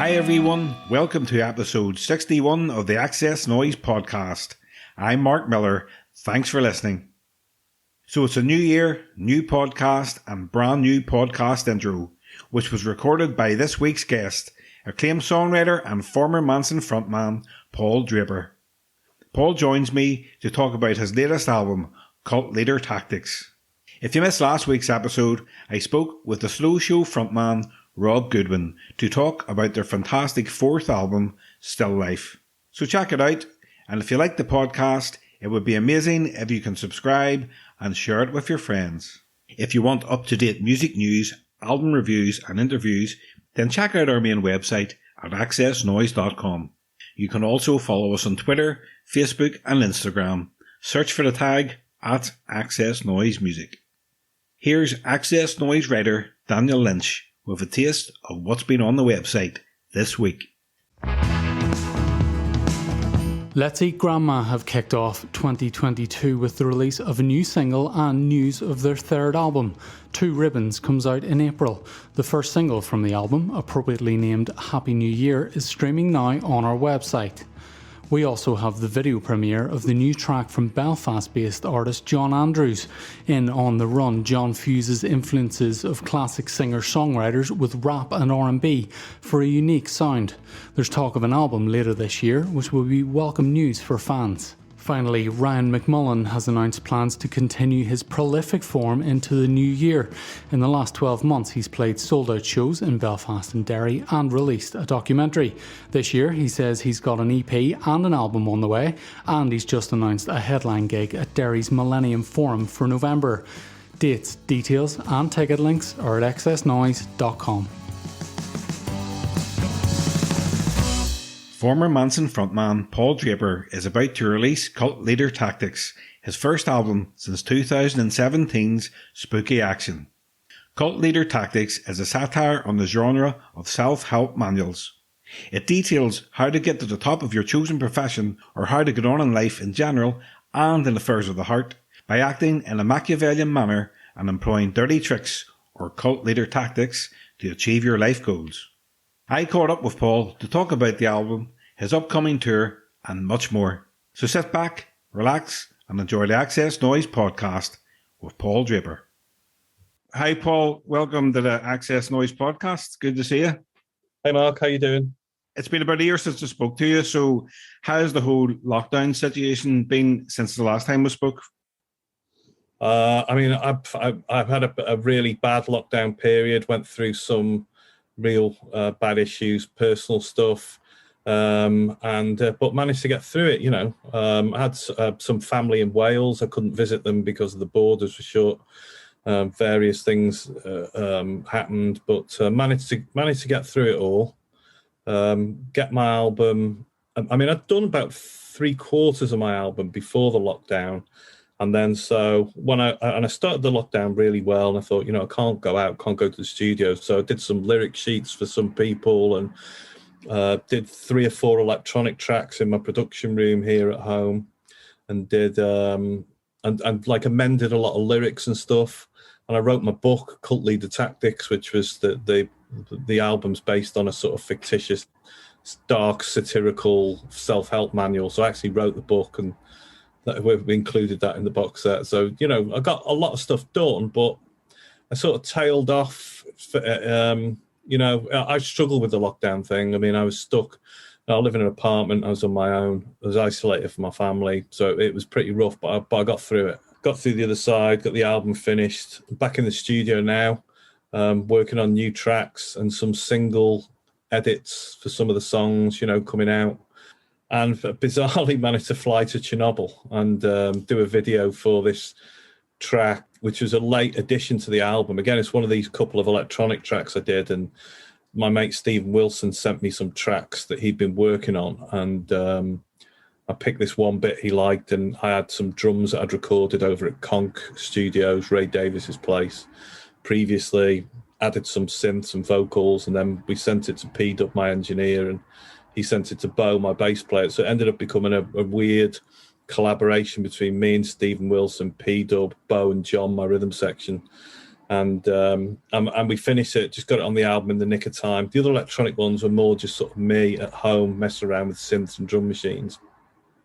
Hi everyone, welcome to episode 61 of the XS Noize Podcast. I'm Mark Millar, thanks for listening. So it's a new year, new podcast and brand new podcast intro, which was recorded by this week's guest, acclaimed songwriter and former Mansun frontman, Paul Draper. Paul joins me to talk about his latest album, Cult Leader Tactics. If you missed last week's episode, I spoke with the Slow Show frontman, Rob Goodwin, to talk about their fantastic fourth album, Still Life. So check it out, and if you like the podcast, it would be amazing if you can subscribe and share it with your friends. If you want up-to-date music news, album reviews and interviews, then check out our main website at accessnoize.com. You can also follow us on Twitter, Facebook and Instagram. Search for the tag at XS Noize Music. Here's XS Noize writer Daniel Lynch with a taste of what's been on the website this week. Let's Eat Grandma have kicked off 2022 with the release of a new single and news of their third album. Two Ribbons comes out in April. The first single from the album, appropriately named Happy New Year, is streaming now on our website. We also have the video premiere of the new track from Belfast-based artist John Andrews. In On the Run, John fuses influences of classic singer-songwriters with rap and R&B for a unique sound. There's talk of an album later this year, which will be welcome news for fans. Finally, Ryan Mcmullen has announced plans to continue his prolific form into the new year. In the last 12 months, he's played sold-out shows in Belfast and Derry and released a documentary. This year, he says he's got an EP and an album on the way, and he's just announced a headline gig at Derry's Millennium Forum for November. Dates, details and ticket links are at xsnoize.com. Former Mansun frontman Paul Draper is about to release Cult Leader Tactics, his first album since 2017's Spooky Action. Cult Leader Tactics is a satire on the genre of self-help manuals. It details how to get to the top of your chosen profession or how to get on in life in general and in affairs of the heart by acting in a Machiavellian manner and employing dirty tricks or cult leader tactics to achieve your life goals. I caught up with Paul to talk about the album, his upcoming tour, and much more. So sit back, relax, and enjoy the XS Noize Podcast with Paul Draper. Hi, Paul. Welcome to the XS Noize Podcast. Good to see you. Hey, Mark. How you doing? It's been about a year since I spoke to you. So how's the whole lockdown situation been since the last time we spoke? I've had a really bad lockdown period. Went through some real bad issues, personal stuff, but managed to get through it. I had some family in Wales. I couldn't visit them because the borders were shut. Various things happened, but managed to get through it all. Get my album. I'd done about 3/4 of my album before the lockdown. And then so when I started the lockdown really well, and I thought, I can't go out, can't go to the studio. So I did some lyric sheets for some people and did 3 or 4 electronic tracks in my production room here at home, and did and amended a lot of lyrics and stuff. And I wrote my book, Cult Leader Tactics, which was the album's based on a sort of fictitious, dark, satirical self-help manual. So I actually wrote the book and we've included that in the box set. So, I got a lot of stuff done, but I sort of tailed off. I struggled with the lockdown thing. I was stuck. I live in an apartment. I was on my own. I was isolated from my family. So it was pretty rough, but I got through it. Got through the other side, got the album finished. Back in the studio now, working on new tracks and some single edits for some of the songs, coming out. And bizarrely managed to fly to Chernobyl and do a video for this track, which was a late addition to the album. Again, it's one of these couple of electronic tracks I did, and my mate Stephen Wilson sent me some tracks that he'd been working on, and I picked this one bit he liked, and I had some drums that I'd recorded over at Conch Studios, Ray Davis's place, previously, added some synths and vocals, and then we sent it to P-Dub, my engineer, and he sent it to Bo, my bass player. So it ended up becoming a weird collaboration between me and Stephen Wilson, P-Dub, Bo and John, my rhythm section. And we finished it, just got it on the album in the nick of time. The other electronic ones were more just sort of me at home messing around with synths and drum machines,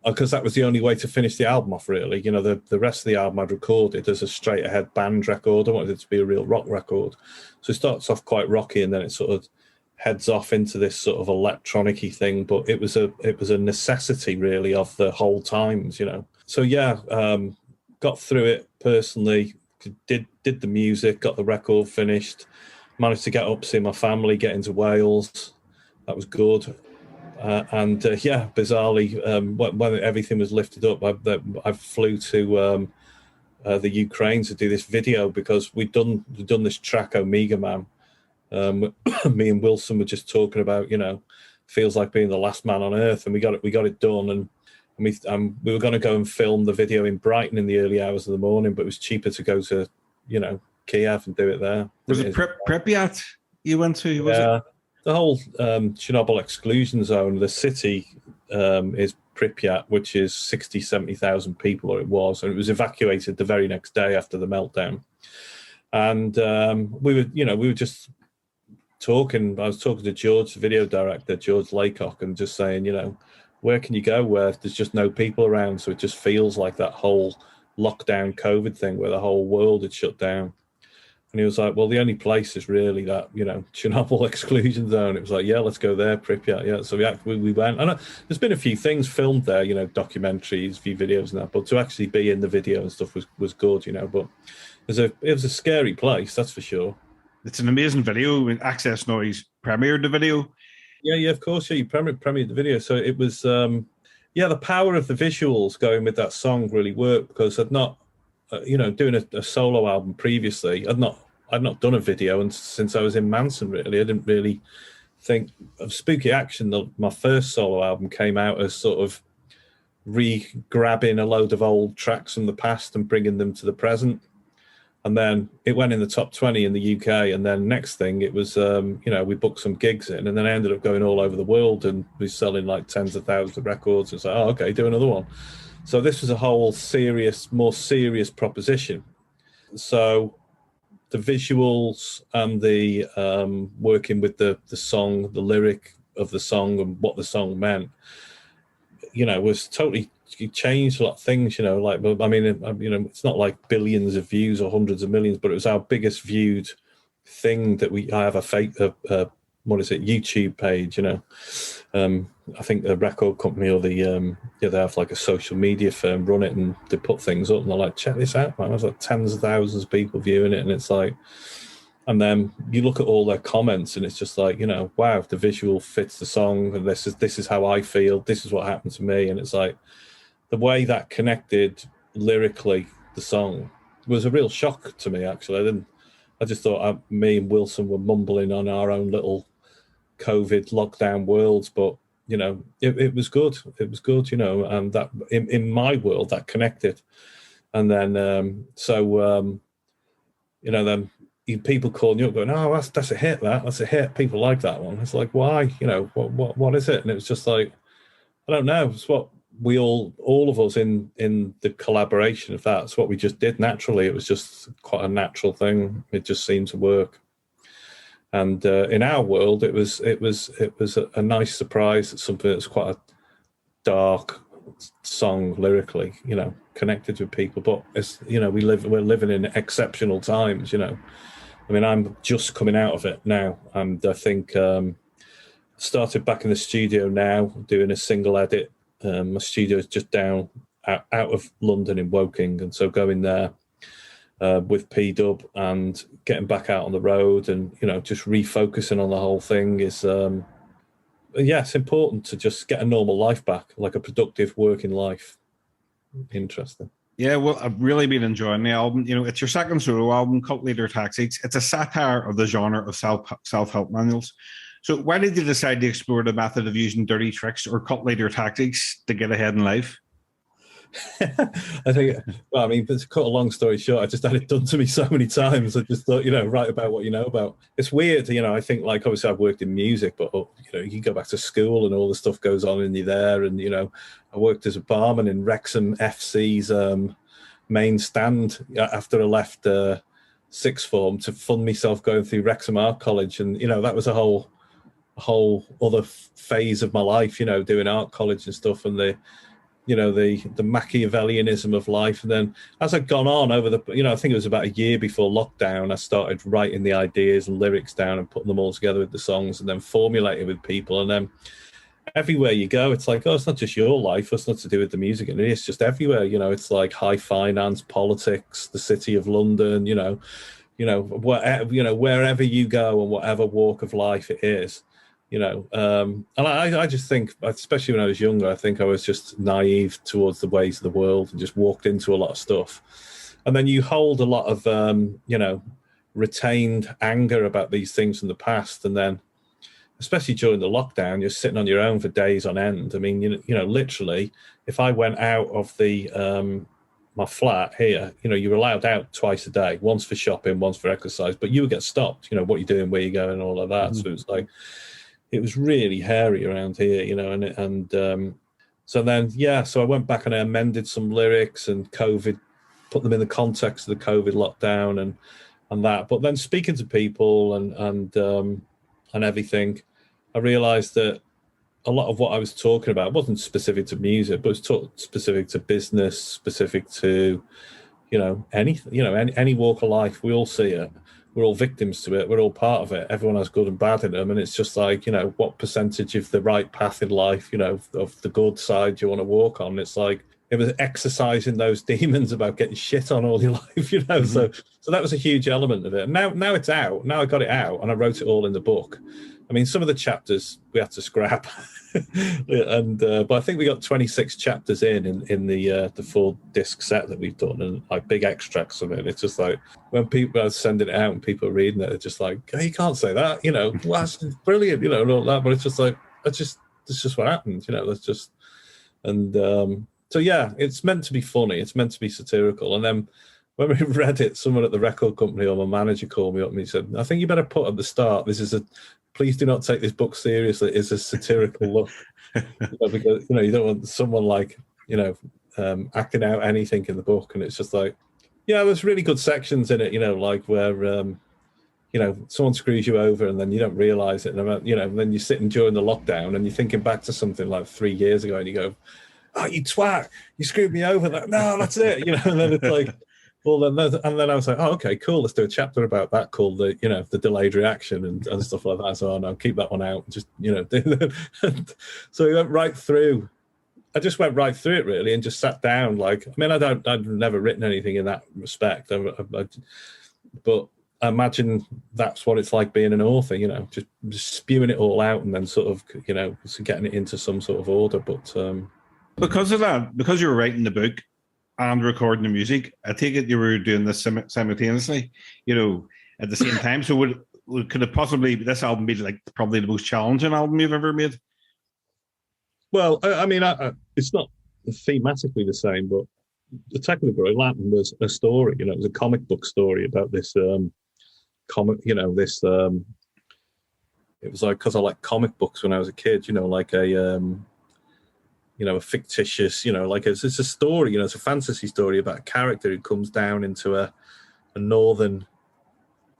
because that was the only way to finish the album off, really. You know, the rest of the album I'd recorded as a straight ahead band record. I wanted it to be a real rock record. So it starts off quite rocky, and then it sort of heads off into this sort of electronic-y thing. But it was a necessity, really, of the whole times, you know. So yeah, got through it personally, did the music, got the record finished, managed to get up, see my family, get into Wales. That was good. And bizarrely, when everything was lifted up, I flew to the Ukraine to do this video, because we'd done this track Omega Man. Me and Wilson were just talking about, you know, feels like being the last man on earth, and we got it done. And we were going to go and film the video in Brighton in the early hours of the morning, but it was cheaper to go to, you know, Kiev and do it there. Was it Pripyat you went to? Was it? The whole Chernobyl exclusion zone, the city is Pripyat, which is 60, 70,000 people, or it was, and it was evacuated the very next day after the meltdown. And we were just talking. I was talking to George, the video director, George Laycock, and just saying, you know, where can you go where there's just no people around? So it just feels like that whole lockdown COVID thing where the whole world had shut down. And he was like, well, the only place is really that, you know, Chernobyl exclusion zone. It was like, yeah, let's go there, Pripyat. Yeah, so we went. And there's been a few things filmed there, you know, documentaries, a few videos and that, but to actually be in the video and stuff was good, you know. But it was a scary place, that's for sure. It's an amazing video. XS Noize premiered the video. Yeah, of course. Yeah, you premiered the video. So it was, the power of the visuals going with that song really worked, because I'd not, doing a solo album previously, I'd not done a video, and since I was in Mansun, really, I didn't really think of Spooky Action. My first solo album came out as sort of re-grabbing a load of old tracks from the past and bringing them to the present. And then it went in the top 20 in the UK. And then next thing, it was, we booked some gigs in, and then I ended up going all over the world and was selling like tens of thousands of records. It's like, oh, okay, do another one. So this was a whole more serious proposition. So the visuals and the working with the song, the lyric of the song and what the song meant, you know, was totally changed a lot of things, you know, like, I mean, it's not like billions of views or hundreds of millions, but it was our biggest viewed thing that I have a YouTube page, you know. I think the record company or they have like a social media firm run it, and they put things up and they're like, check this out, man. There's like tens of thousands of people viewing it, and it's like, and then you look at all their comments and it's just like, you know, wow, the visual fits the song, and this is how I feel, this is what happened to me. And it's like the way that connected lyrically, the song, was a real shock to me, actually. I just thought me and Wilson were mumbling on our own little COVID lockdown worlds, but you know, it was good. It was good, you know, and that in my world that connected. And then then people calling you up going, oh, that's a hit, that's a hit. People like that one. It's like, why? You know, what is it? And it was just like, I don't know. It's what we all of us in the collaboration of that. It's what we just did naturally. It was just quite a natural thing. It just seemed to work. And in our world, it was a nice surprise. It's something that's quite a dark song lyrically, you know, connected with people. But it's, you know, we're living in exceptional times. You know, I mean, I'm just coming out of it now, and I think started back in the studio now, doing a single edit. My studio is just out of London in Woking, and so going there with P-Dub and getting back out on the road, and you know, just refocusing on the whole thing is it's important to just get a normal life back, like a productive working life. Interesting. Yeah, well, I've really been enjoying the album. You know, it's your second solo album, Cult Leader Tactics. It's a satire of the genre of self-help manuals. So why did you decide to explore the method of using dirty tricks or cult leader tactics to get ahead in life? I think, well, I mean, to cut a long story short, I just had it done to me so many times. I just thought, you know, write about what you know about. It's weird, you know, I think, like, obviously I've worked in music, but, you know, you go back to school and all the stuff goes on and you're there. And, you know, I worked as a barman in Wrexham FC's main stand after I left sixth form to fund myself going through Wrexham Art College, and that was a whole other phase of my life, doing art college and stuff, and the Machiavellianism of life. And then as I'd gone on over the, I think it was about a year before lockdown, I started writing the ideas and lyrics down and putting them all together with the songs and then formulating with people. And then everywhere you go, it's like, oh, it's not just your life. It's not to do with the music. And it's just everywhere, it's like high finance, politics, the city of London, wherever you go and whatever walk of life it is. And I just think, especially when I was younger, I think I was just naive towards the ways of the world and just walked into a lot of stuff. And then you hold a lot of, retained anger about these things from the past. And then, especially during the lockdown, you're sitting on your own for days on end. I mean, literally, if I went out of my flat here, you were allowed out twice a day, once for shopping, once for exercise, but you would get stopped, what you're doing, where you're going, all of that. Mm-hmm. So it's like, it was really hairy around here, so then, so I went back and I amended some lyrics and COVID, put them in the context of the COVID lockdown and that. But then speaking to people and everything, I realized that a lot of what I was talking about wasn't specific to music, but it was specific to business, specific to, anything, any walk of life. We all see it. We're all victims to it. We're all part of it. Everyone has good and bad in them. And it's just like, what percentage of the right path in life, of the good side you want to walk on. It's like, it was exercising those demons about getting shit on all your life, Mm-hmm. So that was a huge element of it. And now it's out. Now I got it out and I wrote it all in the book. I mean, some of the chapters we had to scrap, but I think we got 26 chapters in the 4-disc set that we've done, and like big extracts of it. It's just like when people are sending it out and people are reading it, they're just like, "Hey, you can't say that," well, that's brilliant, and all that. But it's just like it's just what happened, That's just so yeah, it's meant to be funny. It's meant to be satirical, and then. When we read it, someone at the record company or my manager called me up and he said, "I think you better put at the start, please do not take this book seriously. It's a satirical look." Because, you don't want someone like, acting out anything in the book. And it's just like, there's really good sections in it, like where, someone screws you over and then you don't realize it. And, then you're sitting during the lockdown and you're thinking back to something like 3 years ago and you go, "Oh, you twat, you screwed me over." No, that's it. And then it's like, well, and then I was like, "Oh, okay, cool. Let's do a chapter about that called the delayed reaction and stuff like that." So no, keep that one out. Just so we went right through. I just went right through it really, and just sat down. Like, I mean, I've never written anything in that respect, but I imagine that's what it's like being an author. Just spewing it all out and then sort of getting it into some sort of order. But because of that, because you were writing the book and recording the music, I take it you were doing this simultaneously, at the same time. So could it possibly, this album be like probably the most challenging album you've ever made? Well, I mean, it's not thematically the same, but the Untitled Chapter was a story. It was a comic book story about this comic. It was like, because I like comic books when I was a kid. Like a a fictitious, like it's a story, it's a fantasy story about a character who comes down into a northern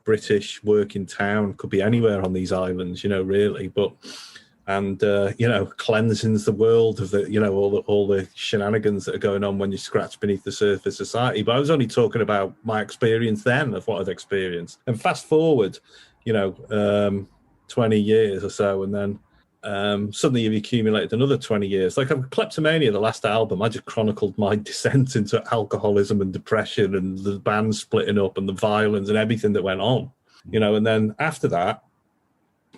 British working town, could be anywhere on these islands, really, but cleansings the world of the, all the shenanigans that are going on when you scratch beneath the surface of society. But I was only talking about my experience then of what I'd experienced. And fast forward, 20 years or so, and then suddenly you've accumulated another 20 years. Like Kleptomania, the last album, I just chronicled my descent into alcoholism and depression and the band splitting up and the violence and everything that went on, and then after that,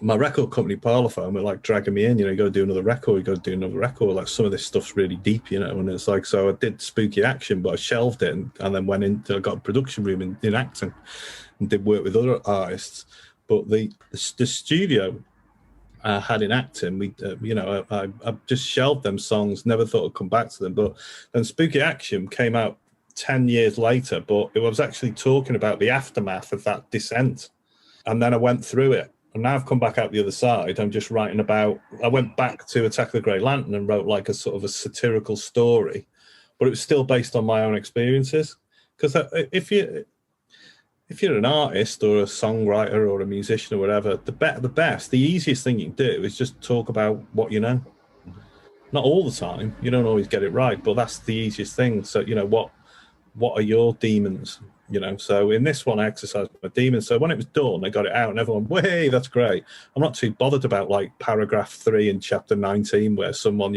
my record company, Parlophone, were like dragging me in, you got to do another record, like some of this stuff's really deep, and it's like, so I did Spooky Action, but I shelved it and then went into, I got a production room in acting and did work with other artists. But the studio had in acting, I just shelved them songs, never thought I'd come back to them. But then Spooky Action came out 10 years later, but it was actually talking about the aftermath of that descent. And then I went through it. And now I've come back out the other side. I'm just writing about, I went back to Attack of the Grey Lantern and wrote like a sort of a satirical story, but it was still based on my own experiences. Because if if you're an artist or a songwriter or a musician or whatever, the easiest thing you can do is just talk about what you know. Not all the time, you don't always get it right, but that's the easiest thing. So, what are your demons? So in this one, I exercised my demons. So when it was done, I got it out, and everyone, "Way, that's great." I'm not too bothered about like paragraph 3 in chapter 19, where someone,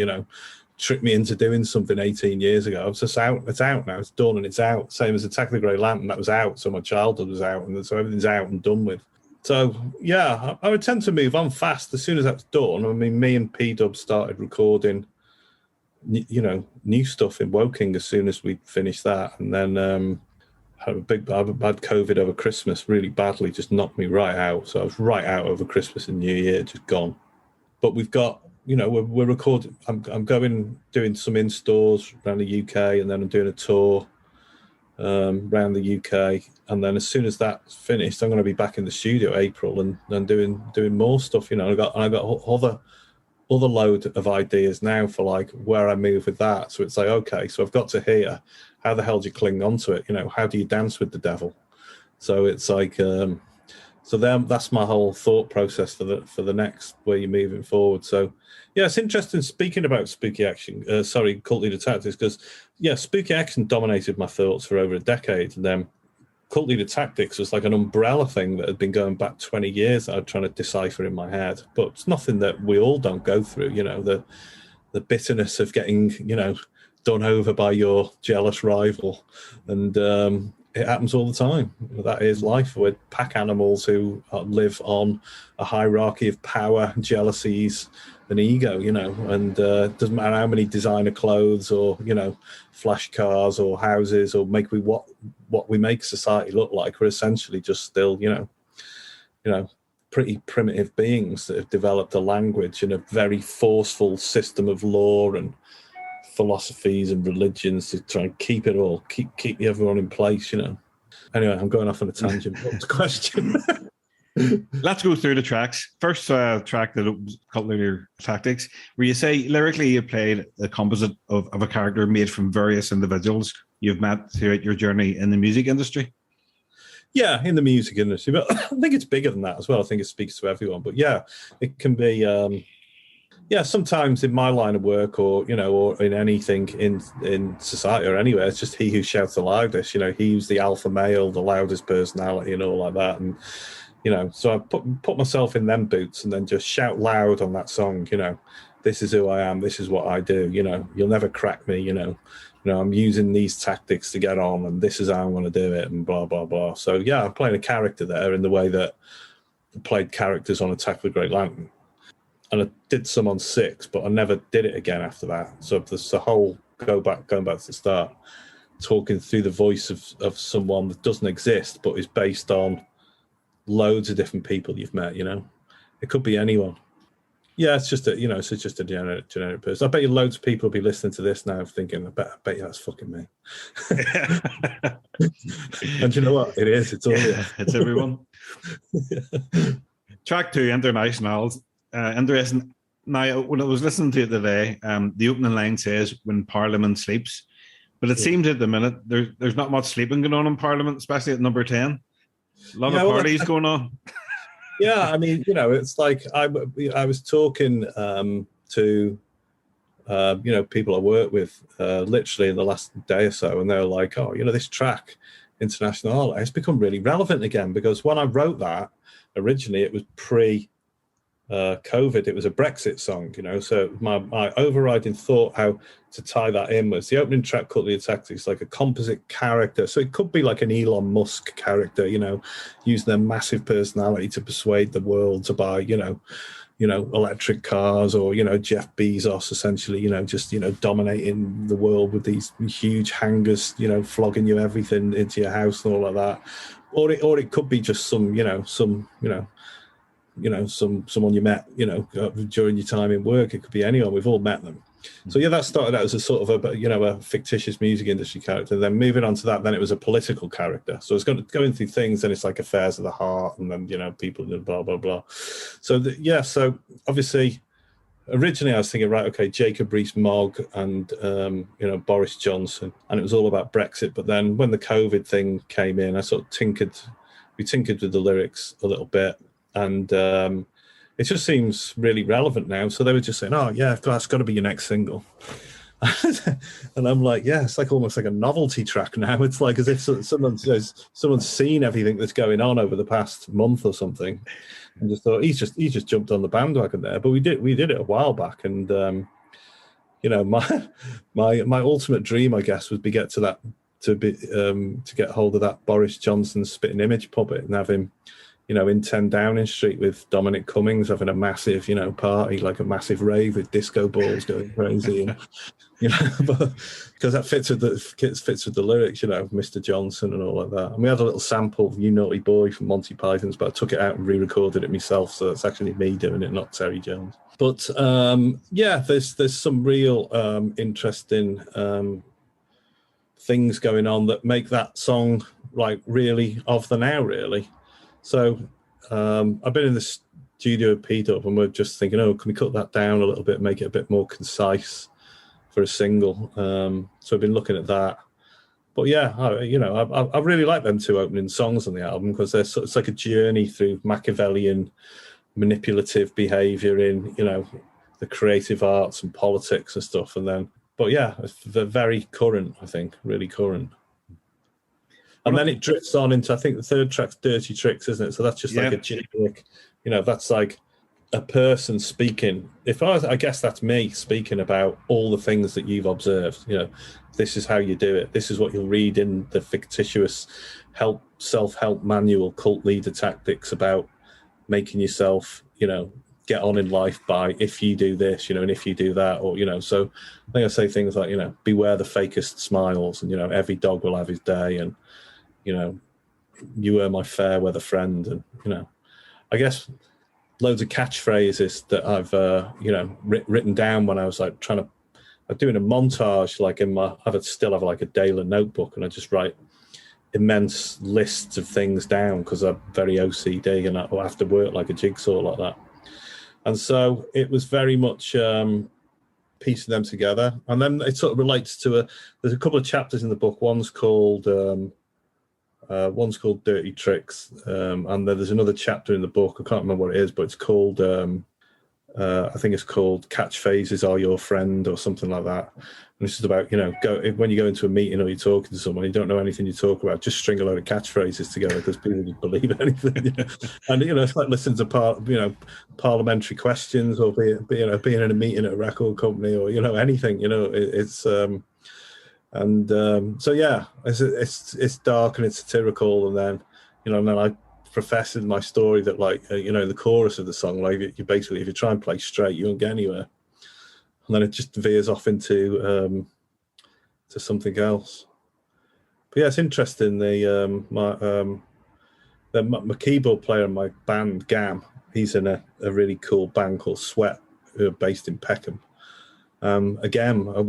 tricked me into doing something 18 years ago. It's just out. It's out now. It's done and it's out. Same as Attack of the Grey Lantern, that was out. So my childhood was out, and so everything's out and done with. So yeah, I would tend to move on fast as soon as that's done. I mean, me and P-Dub started recording, new stuff in Woking as soon as we finished that, and then I had COVID over Christmas really badly, just knocked me right out. So I was right out over Christmas and New Year, just gone. But we've got, we're recording. I'm doing some in stores around the UK, and then I'm doing a tour around the UK. And then as soon as that's finished, I'm going to be back in the studio April and doing more stuff. I got other load of ideas now for like where I move with that. So it's like, okay, so I've got to hear, how the hell do you cling on to it? How do you dance with the devil? So it's like, that's my whole thought process for the next where you're moving forward. So yeah, it's interesting speaking about Cult Leader Tactics, because Spooky Action dominated my thoughts for over a decade, and then Cult Leader Tactics was like an umbrella thing that had been going back 20 years that I was trying to decipher in my head. But it's nothing that we all don't go through, the bitterness of getting, done over by your jealous rival. And it happens all the time. That is life. We're pack animals who live on a hierarchy of power, jealousies, and ego, and it doesn't matter how many designer clothes or, flash cars or houses or what we make society look like. We're essentially just still, pretty primitive beings that have developed a language and a very forceful system of law and philosophies and religions to try and keep it all, keep everyone in place, Anyway, I'm going off on a tangent. What was the question? Let's go through the tracks. First track that opens Cult Leader Tactics, where you say lyrically you played a composite of a character made from various individuals you've met throughout your journey in the music industry. Yeah, in the music industry, but I think it's bigger than that as well. I think it speaks to everyone. But yeah, it can be. Sometimes in my line of work, or or in anything in society or anywhere, it's just he who shouts the loudest. He who's the alpha male, the loudest personality, and all like that. And so I put myself in them boots and then just shout loud on that song. This is who I am. This is what I do. You'll never crack me. I'm using these tactics to get on, and this is how I'm going to do it, and blah blah blah. So yeah, I'm playing a character there in the way that I played characters on Attack of the Great Lantern. And I did some on 6, but I never did it again after that. So there's the whole going back to the start, talking through the voice of someone that doesn't exist, but is based on loads of different people you've met. It could be anyone. Yeah, it's just a generic person. I bet you loads of people will be listening to this now, thinking, I bet you that's fucking me. And you know what? It is. It's all. Yeah, it's everyone. Yeah. Track 2, Internationals. Interesting. Now, when I was listening to it today, the opening line says, "When Parliament sleeps," but it seems at the minute there's not much sleeping going on in Parliament, especially at number 10. A lot of parties going on. Yeah, I mean, it's like I was talking to people I work with literally in the last day or so, and they were like, "Oh, this track, International, it's become really relevant again," because when I wrote that originally, it was COVID, it was a Brexit song, so my overriding thought how to tie that in was the opening track, Cult Leader Tactics, like a composite character. So it could be like an Elon Musk character, using their massive personality to persuade the world to buy, electric cars, or, Jeff Bezos essentially, just, dominating the world with these huge hangars, flogging you everything into your house and all like that. Or it could be just someone you met, during your time in work. It could be anyone. We've all met them. So yeah, that started out as a sort of a fictitious music industry character. Then moving on to that, then it was a political character. So it's going through things, and it's like affairs of the heart, and then people blah blah blah. So so obviously, originally I was thinking, right, okay, Jacob Rees-Mogg and Boris Johnson, and it was all about Brexit. But then when the COVID thing came in, I sort of tinkered tinkered with the lyrics a little bit, and it just seems really relevant now. So they were just saying, "Oh yeah, that's got to be your next single." And I'm like, yeah, it's like almost like a novelty track now. It's like as if someone's seen everything that's going on over the past month or something, and just thought he's just jumped on the bandwagon there. But we did it a while back, and my ultimate dream, I guess, would be get to get hold of that Boris Johnson spitting image puppet and have him, in 10 Downing Street with Dominic Cummings having a massive, party, like a massive rave with disco balls going crazy, and because that fits with the lyrics, Mr. Johnson and all like that. And we had a little sample of "You Naughty Boy" from Monty Python's, but I took it out and re-recorded it myself, so it's actually me doing it, not Terry Jones. But there's some real interesting things going on that make that song like really of the now, really. So I've been in the studio with Pete up, and we're just thinking, can we cut that down a little bit, make it a bit more concise for a single? So I've been looking at that. But yeah, I really like them two opening songs on the album, because it's like a journey through Machiavellian manipulative behaviour in, the creative arts and politics and stuff. And then, but yeah, they're very current, I think, really current. And then it drifts on into, I think the third track's "Dirty Tricks," isn't it? So that's just like a generic, that's like a person speaking. I guess that's me speaking about all the things that you've observed. This is how you do it. This is what you'll read in the fictitious self-help manual, Cult Leader Tactics, about making yourself, get on in life by if you do this, and if you do that, or, so I think I say things like, beware the fakest smiles, and, every dog will have his day, and, you were my fair weather friend, and, I guess loads of catchphrases that I've, written down when I was like I'm doing a montage, like I still have like a daily notebook, and I just write immense lists of things down because I'm very OCD, and I have to work like a jigsaw like that. And so it was very much piecing them together. And then it sort of relates to there's a couple of chapters in the book. One's called "Dirty Tricks," and then there's another chapter in the book. I can't remember what it is, but it's called I think it's called "Catchphrases Are Your Friend" or something like that. And it's just about, when you go into a meeting or you're talking to someone, you don't know anything you talk about, just string a load of catchphrases together because people just believe anything. And, it's like listening to, parliamentary questions, or being in a meeting at a record company, or, anything, so yeah, it's dark and it's satirical. And then, and then I profess in my story that, like, the chorus of the song, like, you basically, if you try and play straight, you won't get anywhere. And then it just veers off into to something else. But yeah, it's interesting. My keyboard player in my band, Gam, he's in a really cool band called Sweat, who are based in Peckham. Again, I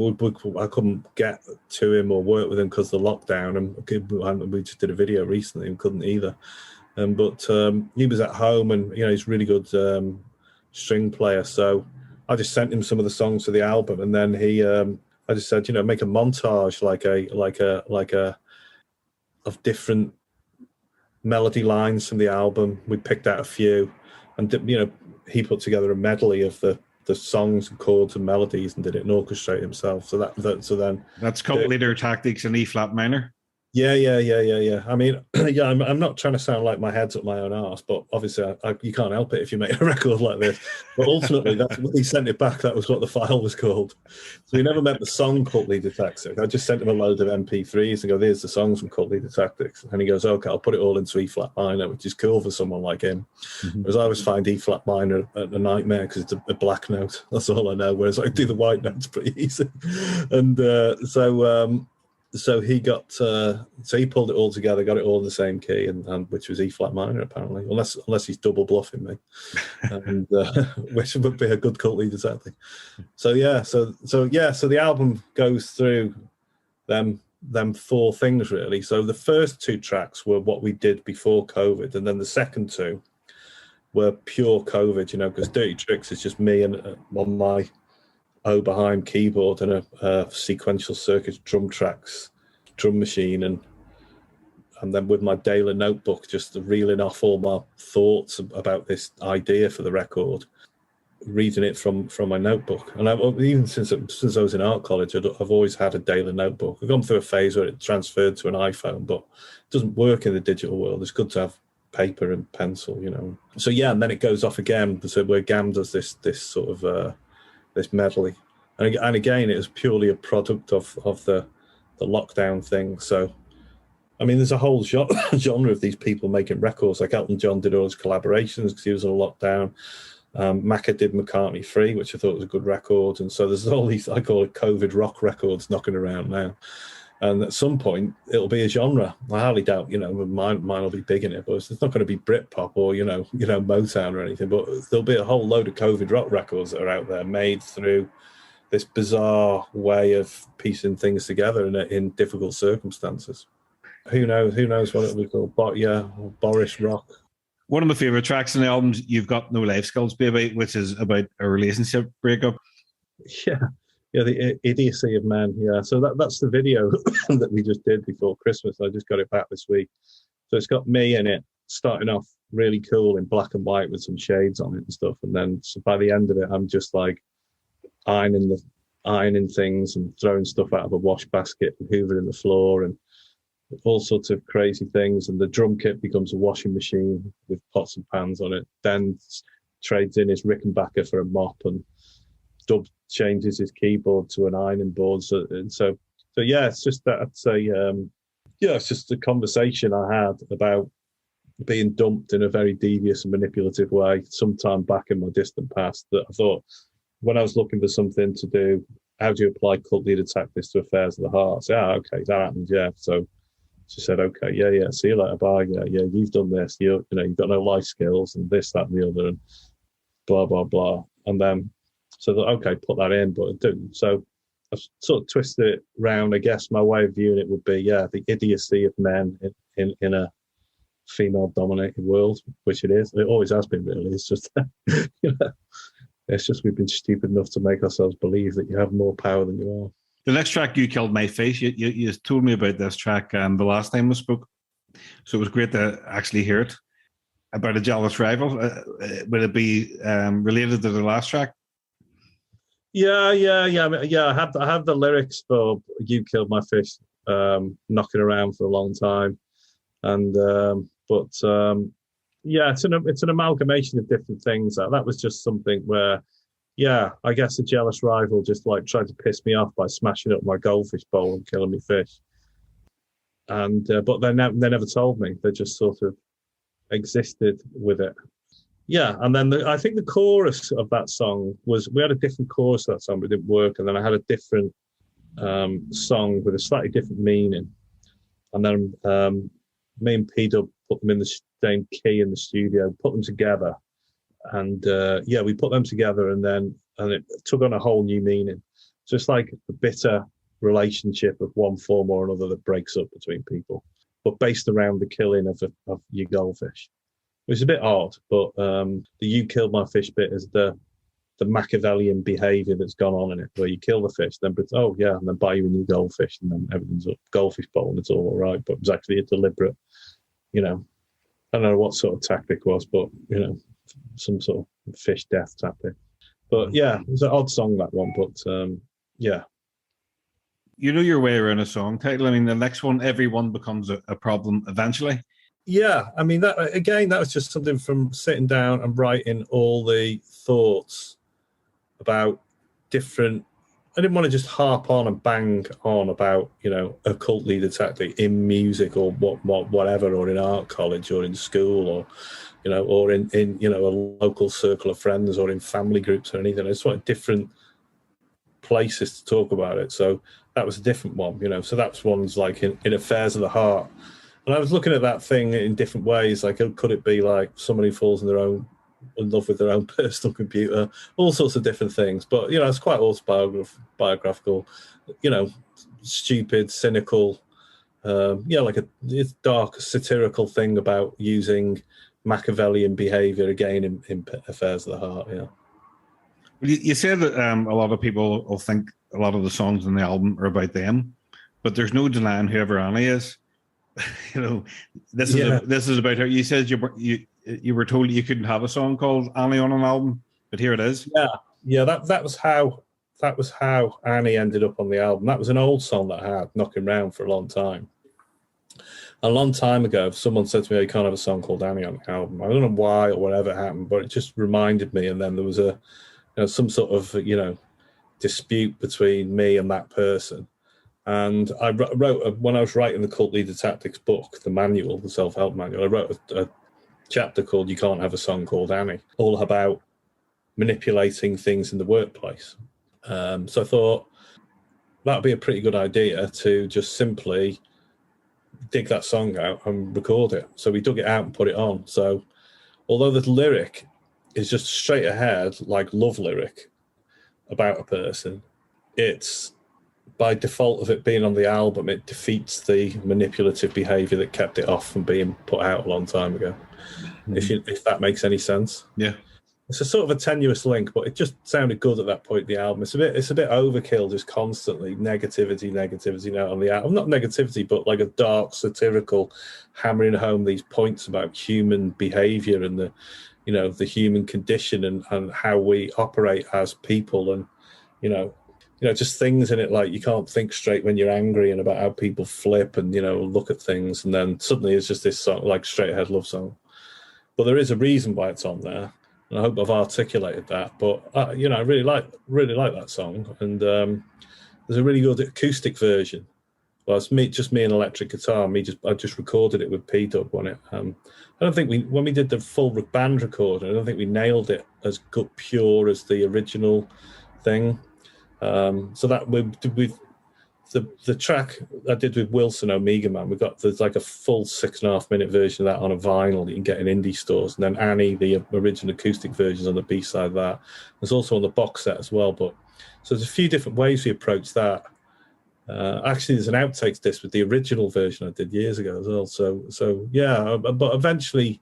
couldn't get to him or work with him because of the lockdown, and we just did a video recently and couldn't either. But he was at home, and he's a really good string player, so I just sent him some of the songs for the album, and then I just said, make a montage, like a of different melody lines from the album. We picked out a few, and he put together a medley of the songs and chords and melodies and did it and orchestrate himself. So that's Cult Leader Tactics in E flat minor. Yeah. I mean, I'm not trying to sound like my head's up my own arse, but obviously you can't help it if you make a record like this. But ultimately, that's when he sent it back. That was what the file was called. So he never meant the song Cult Leader Tactics. I just sent him a load of MP3s and go, "There's the songs from Cult Leader Tactics." And he goes, "Okay, I'll put it all into E flat minor," which is cool for someone like him. Mm-hmm. Whereas I always find E flat minor a nightmare because it's a black note. That's all I know. Whereas I do the white notes pretty easy. And so he got, so he pulled it all together, got it all in the same key, and which was E flat minor apparently, unless he's double bluffing me, and which would be a good Cult Leader tactic. So the album goes through them four things really. So the first two tracks were what we did before COVID, and then the second two were pure COVID, because Dirty Tricks is just me and on my Oberheim keyboard and a sequential circuit drum machine, and and then with my daily notebook, just reeling off all my thoughts about this idea for the record, reading it from my notebook. And even since I was in art college, I've always had a daily notebook. I've gone through a phase where it transferred to an iPhone, but it doesn't work in the digital world. It's good to have paper and pencil, you know. So yeah, and then it goes off again. So where Gam does this sort of this medley, and again, it was purely a product of the lockdown thing. So I mean, there's a whole genre of these people making records. Like Elton John did all his collaborations because he was on lockdown. Macca did McCartney Free, which I thought was a good record. And so there's all these, I call it COVID rock records knocking around now. And at some point, it'll be a genre. I hardly doubt, you know, mine will be big in it, but it's not going to be Britpop or, you know, Motown or anything. But there'll be a whole load of COVID rock records that are out there made through this bizarre way of piecing things together in difficult circumstances. Who knows what it'll be called? Boris Rock. One of my favourite tracks in the album, You've Got No Life Skills, Baby, which is about a relationship breakup. Yeah, the idiocy of men. Yeah, so that's the video that we just did before Christmas. I just got it back this week. So it's got me in it, starting off really cool in black and white with some shades on it and stuff. And then so by the end of it, I'm just like ironing things and throwing stuff out of a wash basket and hoovering the floor and all sorts of crazy things. And the drum kit becomes a washing machine with pots and pans on it. Then trades in his Rickenbacker for a mop, and Dub changes his keyboard to an ironing board. So yeah, it's just that I'd say, it's just a conversation I had about being dumped in a very devious and manipulative way sometime back in my distant past, that I thought, when I was looking for something to do, how do you apply cult leader tactics to affairs of the heart? So, okay, that happened, yeah. So she said, okay, yeah, see you later, bye, yeah, you've done this, you've got no life skills and this, that, and the other, and blah, blah, blah. And then, okay, put that in, but it didn't. So I sort of twisted it round. I guess my way of viewing it would be, the idiocy of men in a female-dominated world, which it is. It always has been, really. It's just, it's just we've been stupid enough to make ourselves believe that you have more power than you are. The next track, You Killed My Fish, you told me about this track the last time we spoke, so it was great to actually hear it. About a jealous rival, would it be related to the last track? Yeah. I have the lyrics for You Killed My Fish knocking around for a long time, and it's an amalgamation of different things. That was just something where, I guess a jealous rival just like tried to piss me off by smashing up my goldfish bowl and killing me fish. And but they never told me. They just sort of existed with it. Yeah, and then I think the chorus of that song was, we had a different chorus of that song, but it didn't work. And then I had a different song with a slightly different meaning. And then me and P-Dub put them in the same key in the studio, put them together. And we put them together, and it took on a whole new meaning. So it's like a bitter relationship of one form or another that breaks up between people, but based around the killing of your goldfish. It's a bit odd, but the You Killed My Fish bit is the Machiavellian behaviour that's gone on in it, where you kill the fish, then and then buy you a new goldfish, and then everything's up goldfish bowl and it's all right. But it was actually a deliberate, I don't know what sort of tactic was, but some sort of fish death tactic. But yeah, it was an odd song, that one, but yeah. You know your way around a song title. I mean, the next one, everyone becomes a problem eventually. Yeah, I mean, that was just something from sitting down and writing all the thoughts about different. I didn't want to just harp on and bang on about, a cult leader tactic in music or whatever, or in art college or in school or, or in a local circle of friends or in family groups or anything. I just wanted different places to talk about it. So that was a different one, So that's one's like in affairs of the heart. And I was looking at that thing in different ways. Like, could it be like somebody falls in love with their own personal computer? All sorts of different things. But, it's quite autobiographical, stupid, cynical, like it's dark, satirical thing about using Machiavellian behaviour again in affairs of the heart, yeah. You said that a lot of people will think a lot of the songs on the album are about them, but there's no denying whoever Annie is. you know, this is about her. You said you were told you couldn't have a song called Annie on an album, but here it is. Yeah. That was how Annie ended up on the album. That was an old song that I had knocking around for a long time. A long time ago, someone said to me, "Oh, you can't have a song called Annie on the album." I don't know why or whatever happened, but it just reminded me. And then there was some sort of dispute between me and that person. And I wrote, when I was writing the Cult Leader Tactics book, the manual, the self-help manual, I wrote a chapter called "You Can't Have a Song Called Annie," all about manipulating things in the workplace. So I thought that would be a pretty good idea to just simply dig that song out and record it. So we dug it out and put it on. So although the lyric is just straight ahead, like love lyric about a person, it's by default of it being on the album, it defeats the manipulative behavior that kept it off from being put out a long time ago. Mm-hmm. If that makes any sense. Yeah. It's a sort of a tenuous link, but it just sounded good at that point in the album. It's a bit overkill, just constantly negativity now on the album. Not negativity, but like a dark, satirical, hammering home these points about human behavior and the human condition and how we operate as people, and just things in it like you can't think straight when you're angry, and about how people flip and look at things, and then suddenly it's just this song, like straight ahead love song. But there is a reason why it's on there. And I hope I've articulated that, but I really like that song, and there's a really good acoustic version. Well, it's me and electric guitar. I just recorded it with P-Dub on it. I don't think when we did the full band recording, I don't think we nailed it as good pure as the original thing. So that with the track I did with Wilson Omega Man, there's like a full 6.5 minute version of that on a vinyl that you can get in indie stores, and then Annie, the original acoustic version, on the B side of that. There's also on the box set as well. But so there's a few different ways we approach that. Actually, there's an outtakes disc with the original version I did years ago as well. So yeah, but eventually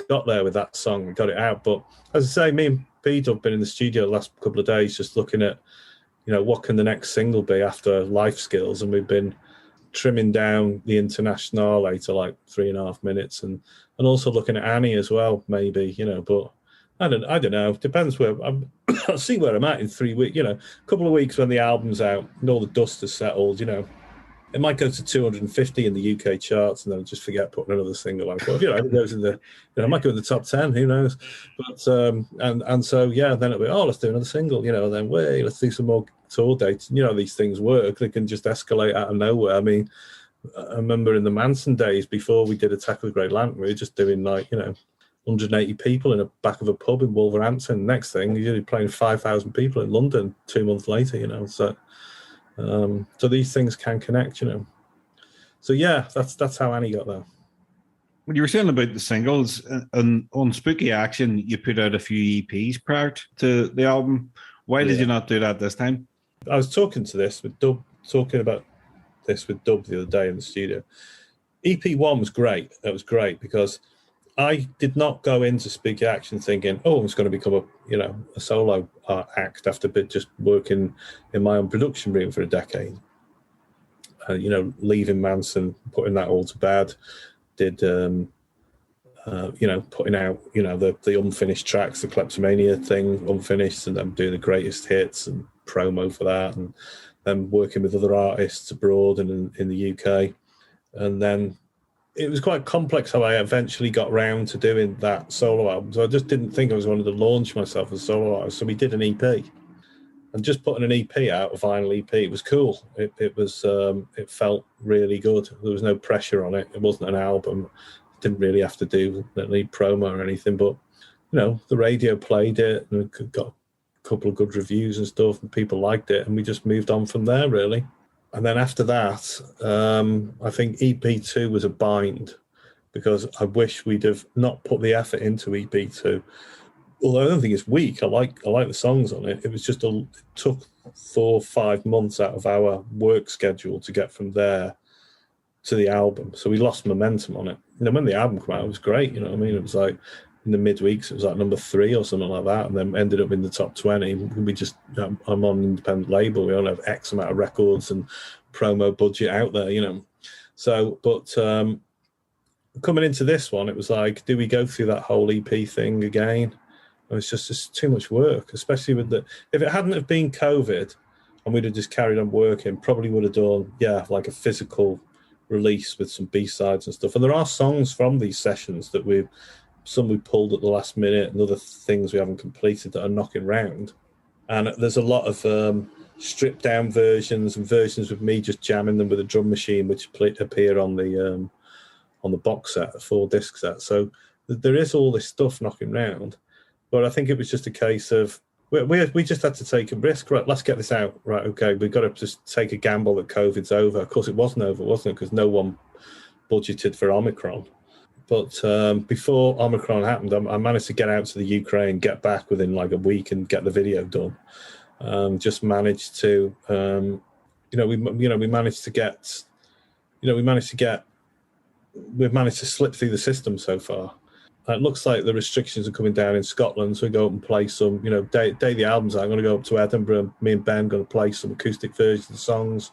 got there with that song and got it out. But as I say, me and Pete have been in the studio the last couple of days just looking at what can the next single be after Life Skills, and we've been trimming down the Internationale to like 3.5 minutes, and also looking at Annie as well, maybe, but I don't know. Depends where I'll see where I'm at in 3 weeks, a couple of weeks when the album's out and all the dust has settled, it might go to 250 in the UK charts, and then I'll just forget putting another single out. But it goes in the, it might go in the top 10. Who knows? But and so yeah, then it'll be let's do another single. And then let's do some more tour dates. These things work. They can just escalate out of nowhere. I mean, I remember in the Mansun days before we did Attack of the Great Lantern, we were just doing 180 people in the back of a pub in Wolverhampton. Next thing, you're playing 5,000 people in London 2 months later. So these things can connect, So yeah, that's how Annie got there. When you were saying about the singles, and on Spooky Action, you put out a few EPs prior to the album. Why did you not do that this time? I was talking about this with Dub the other day in the studio. EP1 was great. That was great because I did not go into Spooky Action thinking, I'm just going to become a solo act after just working in my own production room for a decade. Leaving Mansun, putting that all to bed, did putting out the unfinished tracks, the Kleptomania thing unfinished, and then doing the greatest hits and promo for that, and then working with other artists abroad and in the UK, and then it was quite complex how I eventually got round to doing that solo album. So I just didn't think I was going to launch myself as a solo artist. So we did an EP, and just putting an EP out, a vinyl EP, was cool. It felt really good. There was no pressure on it. It wasn't an album. Didn't really have to do any promo or anything, but the radio played it and it got a couple of good reviews and stuff, and people liked it, and we just moved on from there, really. And then after that, I think EP2 was a bind because I wish we'd have not put the effort into EP2. Although I don't think it's weak. I like the songs on it. It was just it took 4 or 5 months out of our work schedule to get from there to the album. So we lost momentum on it. And then when the album came out, it was great. It was like in the midweeks, it was like number 3 or something like that, and then ended up in the top 20. We just, I'm on an independent label. We only have X amount of records and promo budget out there, So, but coming into this one, it was like, do we go through that whole EP thing again? It was just too much work, especially with if it hadn't have been COVID and we'd have just carried on working, probably would have done, like a physical release with some B-sides and stuff. And there are songs from these sessions that some we pulled at the last minute and other things we haven't completed that are knocking round. And there's a lot of stripped down versions and versions with me just jamming them with a drum machine, which appear on the box set, a 4-disc set. So there is all this stuff knocking round. But I think it was just a case of we just had to take a risk. Right, let's get this out. Right, okay, we've got to just take a gamble that COVID's over. Of course, it wasn't over, wasn't it? Because no one budgeted for Omicron. But before Omicron happened, I managed to get out to the Ukraine, get back within like a week, and get the video done. Just managed to, we've managed to slip through the system so far. It looks like the restrictions are coming down in Scotland, so we go up and play some, day the album's out, I'm going to go up to Edinburgh. Me and Ben going to play some acoustic versions of songs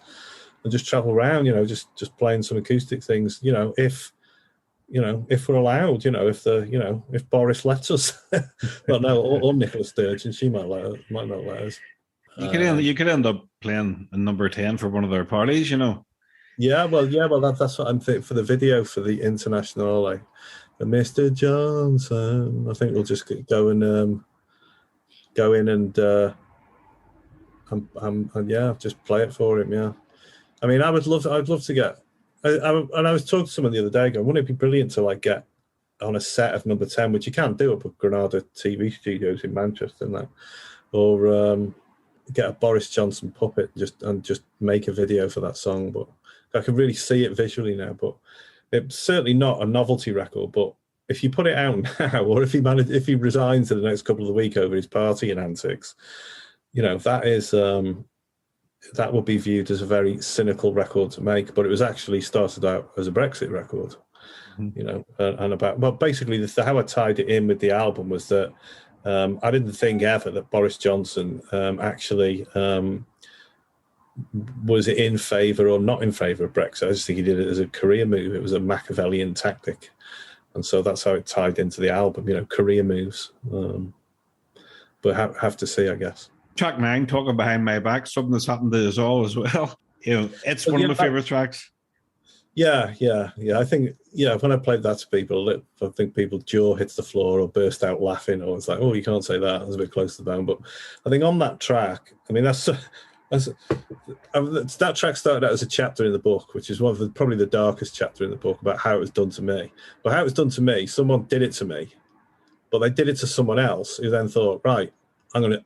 and just travel around, just playing some acoustic things, if we're allowed, if Boris lets us. Well, no, or Nicola Sturgeon, she might not let us. You could end up playing a number 10 for one of their parties, Yeah, well, that's what I'm thinking for the video for the international, like Mr. Johnson. I think we'll just go in and just play it for him. Yeah, I mean, I'd love to get. And I was talking to someone the other day, going, wouldn't it be brilliant to like get on a set of number 10, which you can't do up at Granada TV Studios in Manchester, and that, or get a Boris Johnson puppet and just make a video for that song. But I can really see it visually now. But it's certainly not a novelty record. But if you put it out now, or if he resigns in the next couple of the week over his partying antics, that would be viewed as a very cynical record to make. But it was actually started out as a Brexit record, and basically how I tied it in with the album was that I didn't think ever that Boris Johnson actually was in favour or not in favour of Brexit. I just think he did it as a career move. It was a Machiavellian tactic. And so that's how it tied into the album, career moves. But have to see, I guess. Track 9, Talking Behind My Back, something that's happened to us all as well. It's one of my favourite tracks. Yeah. I think, when I played that to people, I think people's jaw hits the floor or burst out laughing, or it's like, oh, you can't say that. That's a bit close to the bone. But I think on that track, I mean, that track started out as a chapter in the book, which is probably the darkest chapter in the book, about how it was done to me. But how it was done to me, someone did it to me, but they did it to someone else who then thought, right, I'm going to,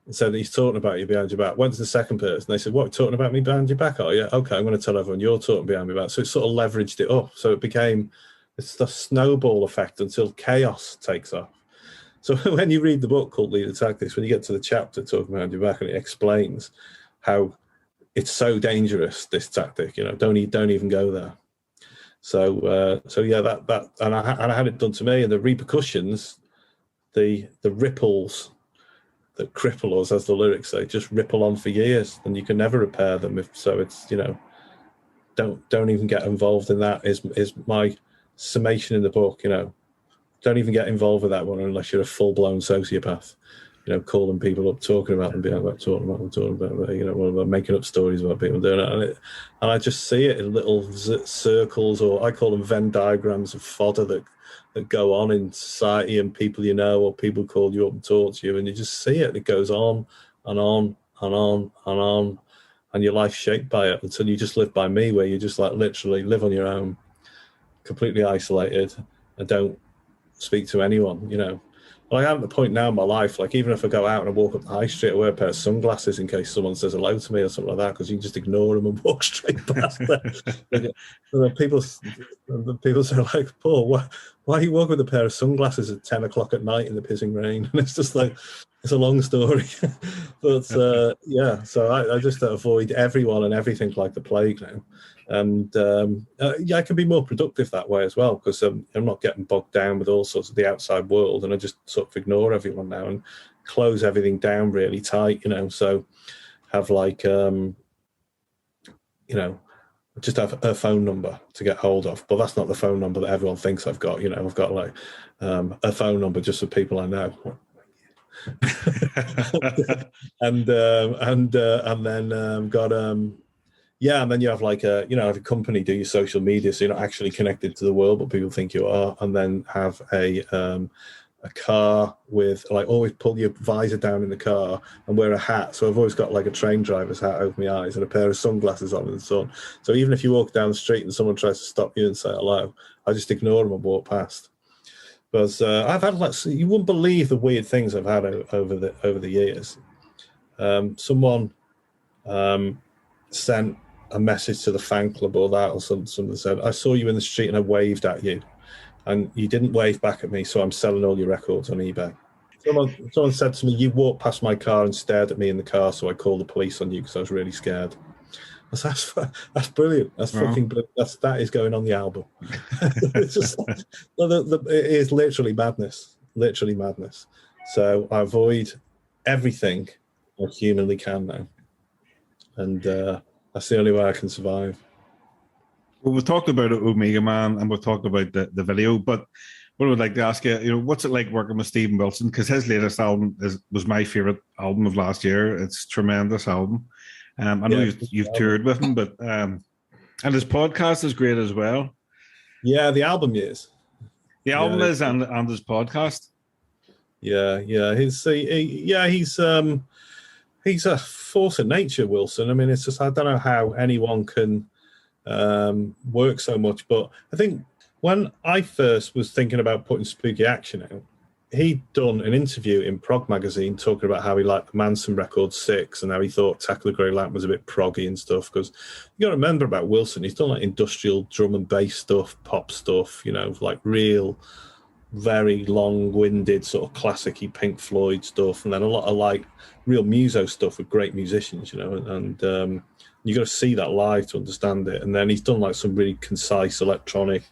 and said, he's talking about you behind your back. Went to the second person. They said, what, you're talking about me behind your back? Oh, yeah, okay, I'm going to tell everyone you're talking behind my back. So it sort of leveraged it up. So it became the snowball effect until chaos takes off. So when you read the book called Leader Tactics, when you get to the chapter talking behind your back, and it explains how it's so dangerous, this tactic, don't even go there. So that and I had it done to me, and the repercussions, the ripples that cripple us, as the lyrics say, just ripple on for years, and you can never repair them. It's don't even get involved in that. Is my summation in the book. Don't even get involved with that one unless you're a full blown sociopath. Calling people up, talking about them, talking about making up stories about people doing it, and I just see it in little circles, or I call them Venn diagrams of fodder that go on in society, and people or people call you up and talk to you, and you just see it. It goes on and on and on and on, and your life's shaped by it until you just live by me, where you just like literally live on your own, completely isolated, and don't speak to anyone. Well, I'm at the point now in my life, like even if I go out and I walk up the high street, I wear a pair of sunglasses in case someone says hello to me or something like that, because you can just ignore them and walk straight past them. People say, like, Paul, why are you walking with a pair of sunglasses at 10 o'clock at night in the pissing rain? And it's just like, it's a long story. But so I just avoid everyone and everything like the plague now. And I can be more productive that way as well, because I'm not getting bogged down with all sorts of the outside world, and I just sort of ignore everyone now and close everything down really tight, so have like, just have a phone number to get hold of. But that's not the phone number that everyone thinks I've got. I've got like a phone number just for people I know. and then got yeah, and then you have like have a company do your social media, so you're not actually connected to the world, but people think you are. And then have a car with, like, always pull your visor down in the car and wear a hat. So I've always got like a train driver's hat over my eyes and a pair of sunglasses on in the sun. So even if you walk down the street and someone tries to stop you and say hello, I just ignore them and walk past. Because I've had, like, you wouldn't believe the weird things I've had over the years. Someone sent a message to the fan club or that, or something said, I saw you in the street and I waved at you, and you didn't wave back at me, so I'm selling all your records on eBay. Someone said to me, you walked past my car and stared at me in the car, so I called the police on you because I was really scared. I said, that's brilliant. That's fucking brilliant. That is going on the album. It's just, it is literally madness. Literally madness. So I avoid everything I humanly can now. And that's the only way I can survive. Well, we've talked about Omega Man and we've talked about the video, but what I would like to ask you, what's it like working with Steven Wilson? Because his latest album was my favorite album of last year. It's a tremendous album. I know you've toured with him, but and his podcast is great as well. Yeah, the album is. The album is, and his podcast. Yeah. He's a force of nature, Wilson. I mean, it's just, I don't know how anyone can work so much. But I think when I first was thinking about putting Spooky Action out, he'd done an interview in Prog magazine talking about how he liked the Mansun record 6 and how he thought Tackle the Grey Lamp was a bit proggy and stuff. Because you got to remember about Wilson, he's done like industrial drum and bass stuff, pop stuff, like real, very long-winded sort of classic-y Pink Floyd stuff, and then a lot of like real muso stuff with great musicians, and you got to see that live to understand it. And then he's done like some really concise electronic,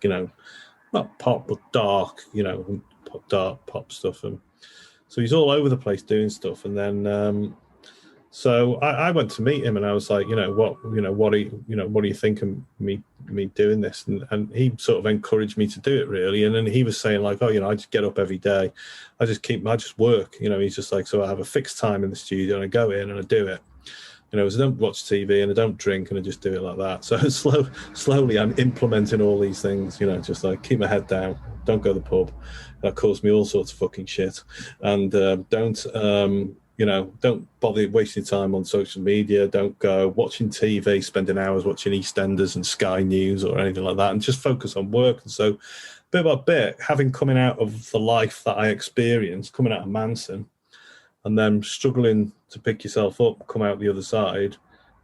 not pop but dark, dark pop stuff, and so he's all over the place doing stuff. And then so I went to meet him and I was like, what do you think of me doing this? And he sort of encouraged me to do it, really. And then he was saying like, I just get up every day, I just work, he's just like, so I have a fixed time in the studio and I go in and I do it, so I don't watch TV and I don't drink and I just do it like that. So slowly I'm implementing all these things, just like keep my head down, don't go to the pub, that caused me all sorts of fucking shit, and don't bother wasting time on social media. Don't go watching TV, spending hours watching EastEnders and Sky News or anything like that, and just focus on work. And so bit by bit, having coming out of the life that I experienced, coming out of Mansun, and then struggling to pick yourself up, come out the other side,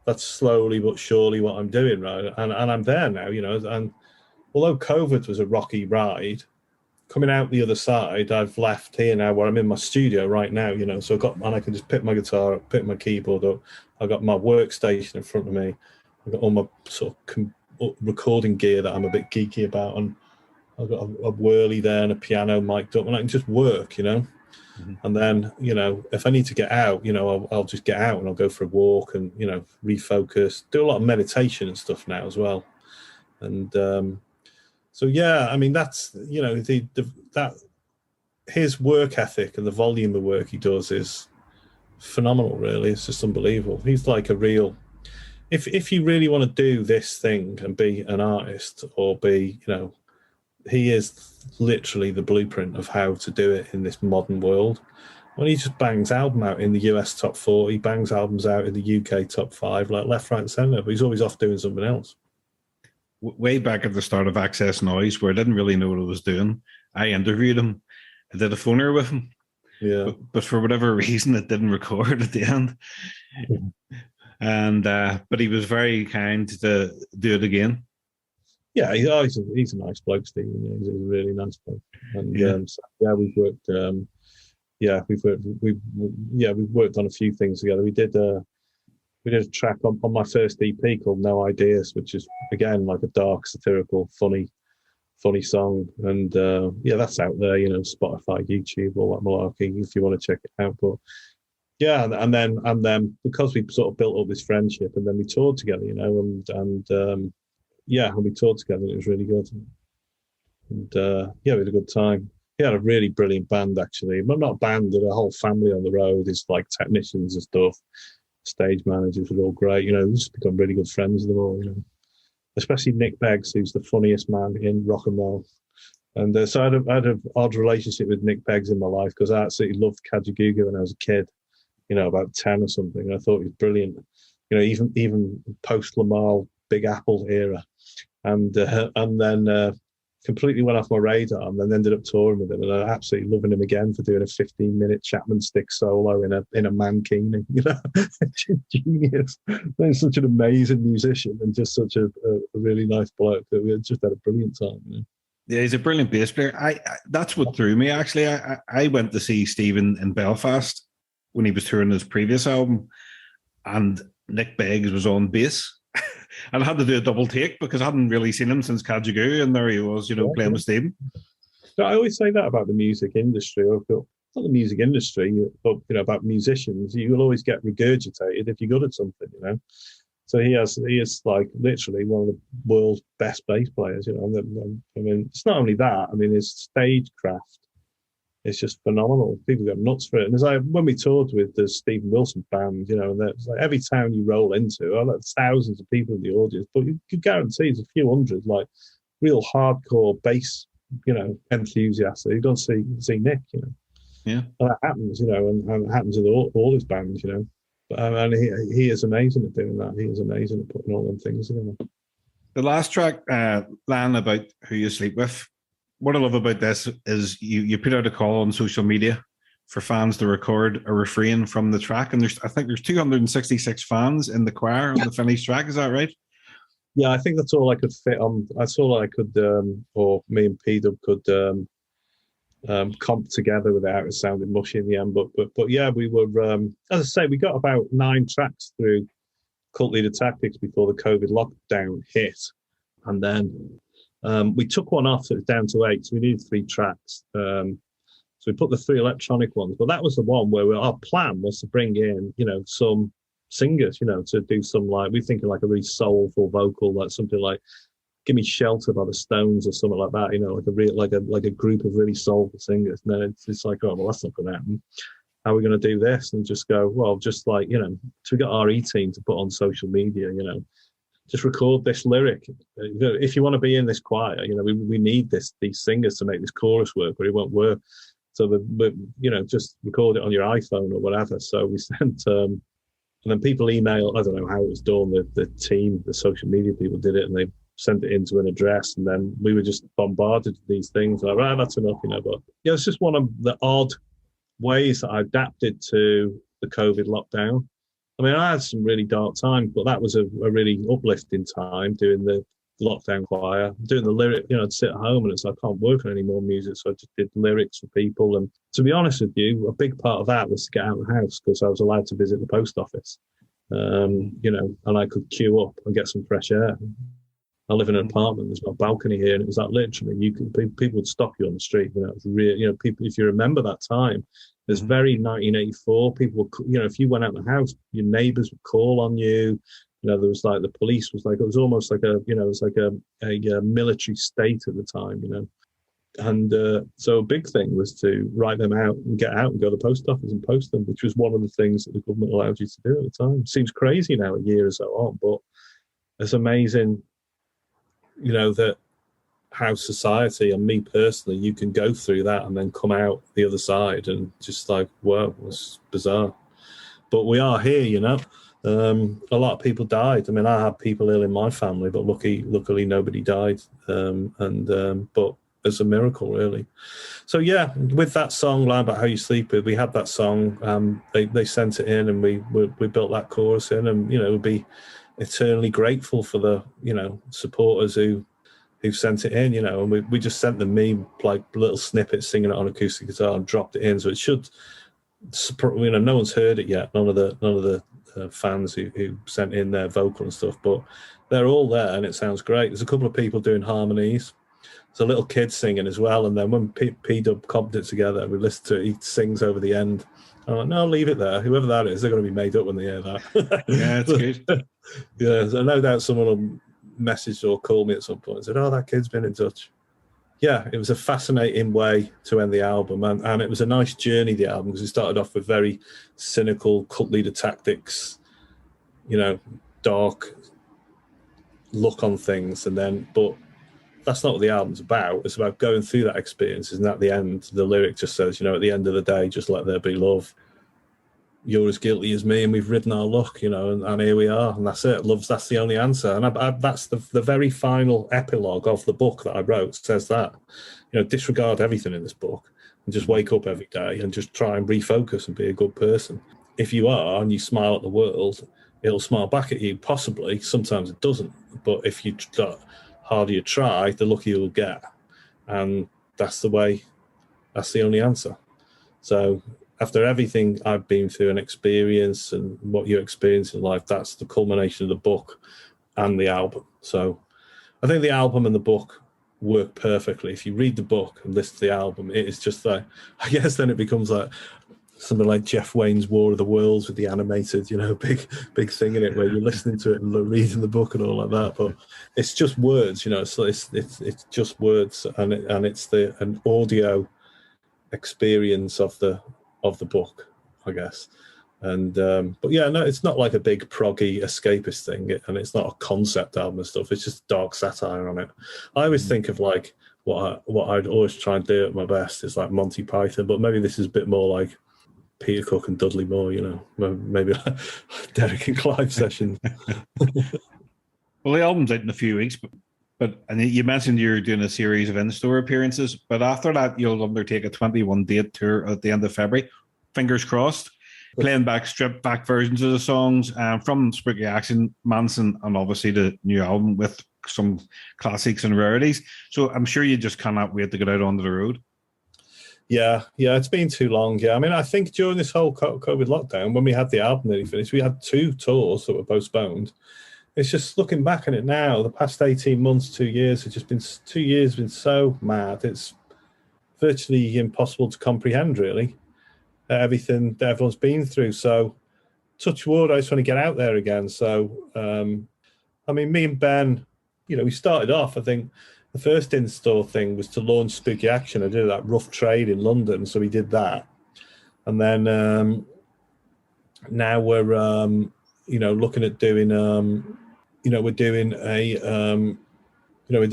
that's slowly but surely what I'm doing, right? And I'm there now, and although COVID was a rocky ride, coming out the other side, I've left here now where I'm in my studio right now, so I can just pick my guitar up, pick my keyboard up. I've got my workstation in front of me. I've got all my sort of recording gear that I'm a bit geeky about, and I've got a whirly there and a piano mic'd up, and I can just work, Mm-hmm. And then, if I need to get out, I'll just get out and I'll go for a walk and, refocus, do a lot of meditation and stuff now as well. And so, yeah, I mean, that's, that his work ethic and the volume of work he does is phenomenal, really. It's just unbelievable. He's like a real, if you really want to do this thing and be an artist or be, he is literally the blueprint of how to do it in this modern world. When he just bangs album out in the US top 40, bangs albums out in the UK top 5, like left, right and centre, but he's always off doing something else. Way back at the start of XS Noize, where I didn't really know what I was doing, I interviewed him. I did a phoner with him. Yeah. But for whatever reason, it didn't record at the end. And but he was very kind to do it again. Yeah, he's a nice bloke, Stephen. He's a really nice bloke. And we've worked. We've worked on a few things together. We did a track on my first EP called No Ideas, which is again like a dark, satirical, funny song. And that's out there, Spotify, YouTube, all that malarkey, if you want to check it out. But yeah, and then because we sort of built up this friendship, and then we toured together, and yeah, and we toured together. And it was really good. And yeah, we had a good time. He had a really brilliant band, actually. But not a band, but a whole family on the road. His like technicians and stuff, stage managers were all great. We've just become really good friends with them all. Especially Nick Beggs, who's the funniest man in rock and roll. And so I had an odd relationship with Nick Beggs in my life because I absolutely loved Kajagoogoo when I was a kid. About 10 or something. And I thought he was brilliant. Even post Lamar Big Apple era, and then completely went off my radar, and then ended up touring with him, and I'm absolutely loving him again for doing a 15-minute Chapman stick solo in a Mankini. Genius. He's such an amazing musician and just such a really nice bloke that we just had a brilliant time. Yeah, he's a brilliant bass player. I that's what threw me actually. I went to see Stephen in Belfast when he was touring his previous album, and Nick Beggs was on bass. And I had to do a double take because I hadn't really seen him since Kajagoogoo, and there he was, playing with Stephen. So I always say that about the music industry. Not the music industry, but about musicians. You will always get regurgitated if you're good at something. So he is like literally one of the world's best bass players. I mean, it's not only that. I mean, his stagecraft is just phenomenal. People go nuts for it. And when we toured with the Stephen Wilson band, and it's like every town you roll into, thousands of people in the audience, but you could guarantee there's a few hundred like real hardcore bass, enthusiasts. You don't see Nick, Yeah, and that happens, and it happens with all his bands, and he is amazing at doing that. He is amazing at putting all them things together. The last track, Lan, about who you sleep with. What I love about this is you put out a call on social media for fans to record a refrain from the track, and I think there's 266 fans in the choir on the finished track. Is that right? Yeah, I think that's all I could fit on. That's all I could, or me and P-Dub could comp together without it sounding mushy in the end. But yeah, we were, as I say, we got about 9 tracks through Cult Leader Tactics before the COVID lockdown hit, and then we took one off, so it's down to 8. So we needed 3 tracks. So we put the 3 electronic ones, but that was the one where our plan was to bring in, some singers, to do some we're thinking like a really soulful vocal, like something like "Give Me Shelter" by the Stones or something like that, like a group of really soulful singers. And then it's like, oh well, that's not going to happen. How are we going to do this? And just go, well, just like so we got our team to put on social media, just record this lyric. If you want to be in this choir, we need these singers to make this chorus work, or it won't work. So just record it on your iPhone or whatever. So we sent, and then people email. I don't know how it was done. The team, the social media people did it, and they sent it into an address, and then we were just bombarded with these things. Like, right, that's enough, But yeah, it's just one of the odd ways that I adapted to the COVID lockdown. I mean, I had some really dark times, but that was a really uplifting time doing the lockdown choir, doing the lyric, I'd sit at home and it's like, I can't work on any more music. So I just did lyrics for people. And to be honest with you, a big part of that was to get out of the house because I was allowed to visit the post office, and I could queue up and get some fresh air. I live in an apartment, there's no balcony here. And it was like literally, people would stop you on the street. It was really, people, if you remember that time, there's very 1984. People were, if you went out the house, your neighbours would call on you. There was like the police was like, it was almost like it was like a military state at the time, And so a big thing was to write them out and get out and go to the post office and post them, which was one of the things that the government allowed you to do at the time. Seems crazy now, a year or so on, but it's amazing, that how society and me personally, you can go through that and then come out the other side and just like, wow, it's bizarre. But we are here, A lot of people died. I mean, I had people ill in my family, but luckily nobody died. But it's a miracle, really. So yeah, with that song, "Lie About How You Sleep With," we had that song. They sent it in, and we built that chorus in, and we'd be eternally grateful for the supporters who sent it in, and we just sent them like little snippets singing it on acoustic guitar and dropped it in. So it should, no one's heard it yet. None of the fans who sent in their vocal and stuff, but they're all there and it sounds great. There's a couple of people doing harmonies. There's a little kid singing as well, and then when P-Dub comped it together, we listened to it, he sings over the end. I'm like, no, leave it there. Whoever that is, they're going to be made up when they hear that. Yeah, it's good. Yeah, so no doubt someone will messaged or called me at some point and said, "Oh, that kid's been in touch." Yeah, it was a fascinating way to end the album, and it was a nice journey, the album, because it started off with very cynical cult leader tactics, dark look on things, but that's not what the album's about. It's about going through that experience, and at the end, the lyric just says, at the end of the day, just let there be love. You're as guilty as me, and we've ridden our luck, and here we are, and that's it. That's the only answer. And that's the very final epilogue of the book that I wrote, says that. Disregard everything in this book and just wake up every day and just try and refocus and be a good person. If you are, and you smile at the world, it'll smile back at you, possibly. Sometimes it doesn't. But if you harder you try, the luckier you'll get. And that's the only answer. So after everything I've been through and experience and what you experience in life, that's the culmination of the book and the album. So I think the album and the book work perfectly. If you read the book and listen to the album, it is just like, I guess then it becomes like something like Jeff Wayne's War of the Worlds with the animated, big thing in it where you're listening to it and reading the book and all like that. But it's just words, so it's just words, and it's an audio experience of the book, I guess. And but yeah, no, it's not like a big proggy escapist thing, and it's not a concept album and stuff. It's just dark satire on it. I always think of like what I'd always try and do at my best is like Monty Python, but maybe this is a bit more like Peter Cook and Dudley Moore, maybe Derek and Clive sessions. Well, the album's out in a few weeks, but and you mentioned you're doing a series of in-store appearances, but after that you'll undertake a 21-date tour at the end of February. Fingers crossed, playing back stripped-back versions of the songs from Spooky Action, Mansun, and obviously the new album with some classics and rarities. So I'm sure you just cannot wait to get out onto the road. Yeah, it's been too long. Yeah, I mean, I think during this whole COVID lockdown, when we had the album nearly finished, we had 2 tours that were postponed. It's just looking back on it now, the past 18 months, 2 years, it's just been 2 years, been so mad. It's virtually impossible to comprehend, really, everything that everyone's been through. So, touch wood, I just want to get out there again. So, I mean, me and Ben, we started off, I think, the first in-store thing was to launch Spooky Action. I did that rough trade in London, so we did that. And then now we're, looking at doing, we're doing a, we're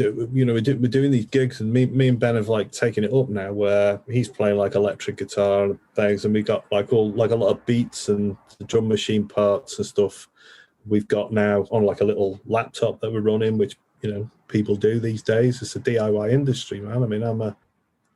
doing these gigs, and me and Ben have like taken it up now, where he's playing like electric guitar and things, and we got like a lot of beats and the drum machine parts and stuff. We've got now on like a little laptop that we're running, which people do these days. It's a DIY industry, man. I mean, I'm a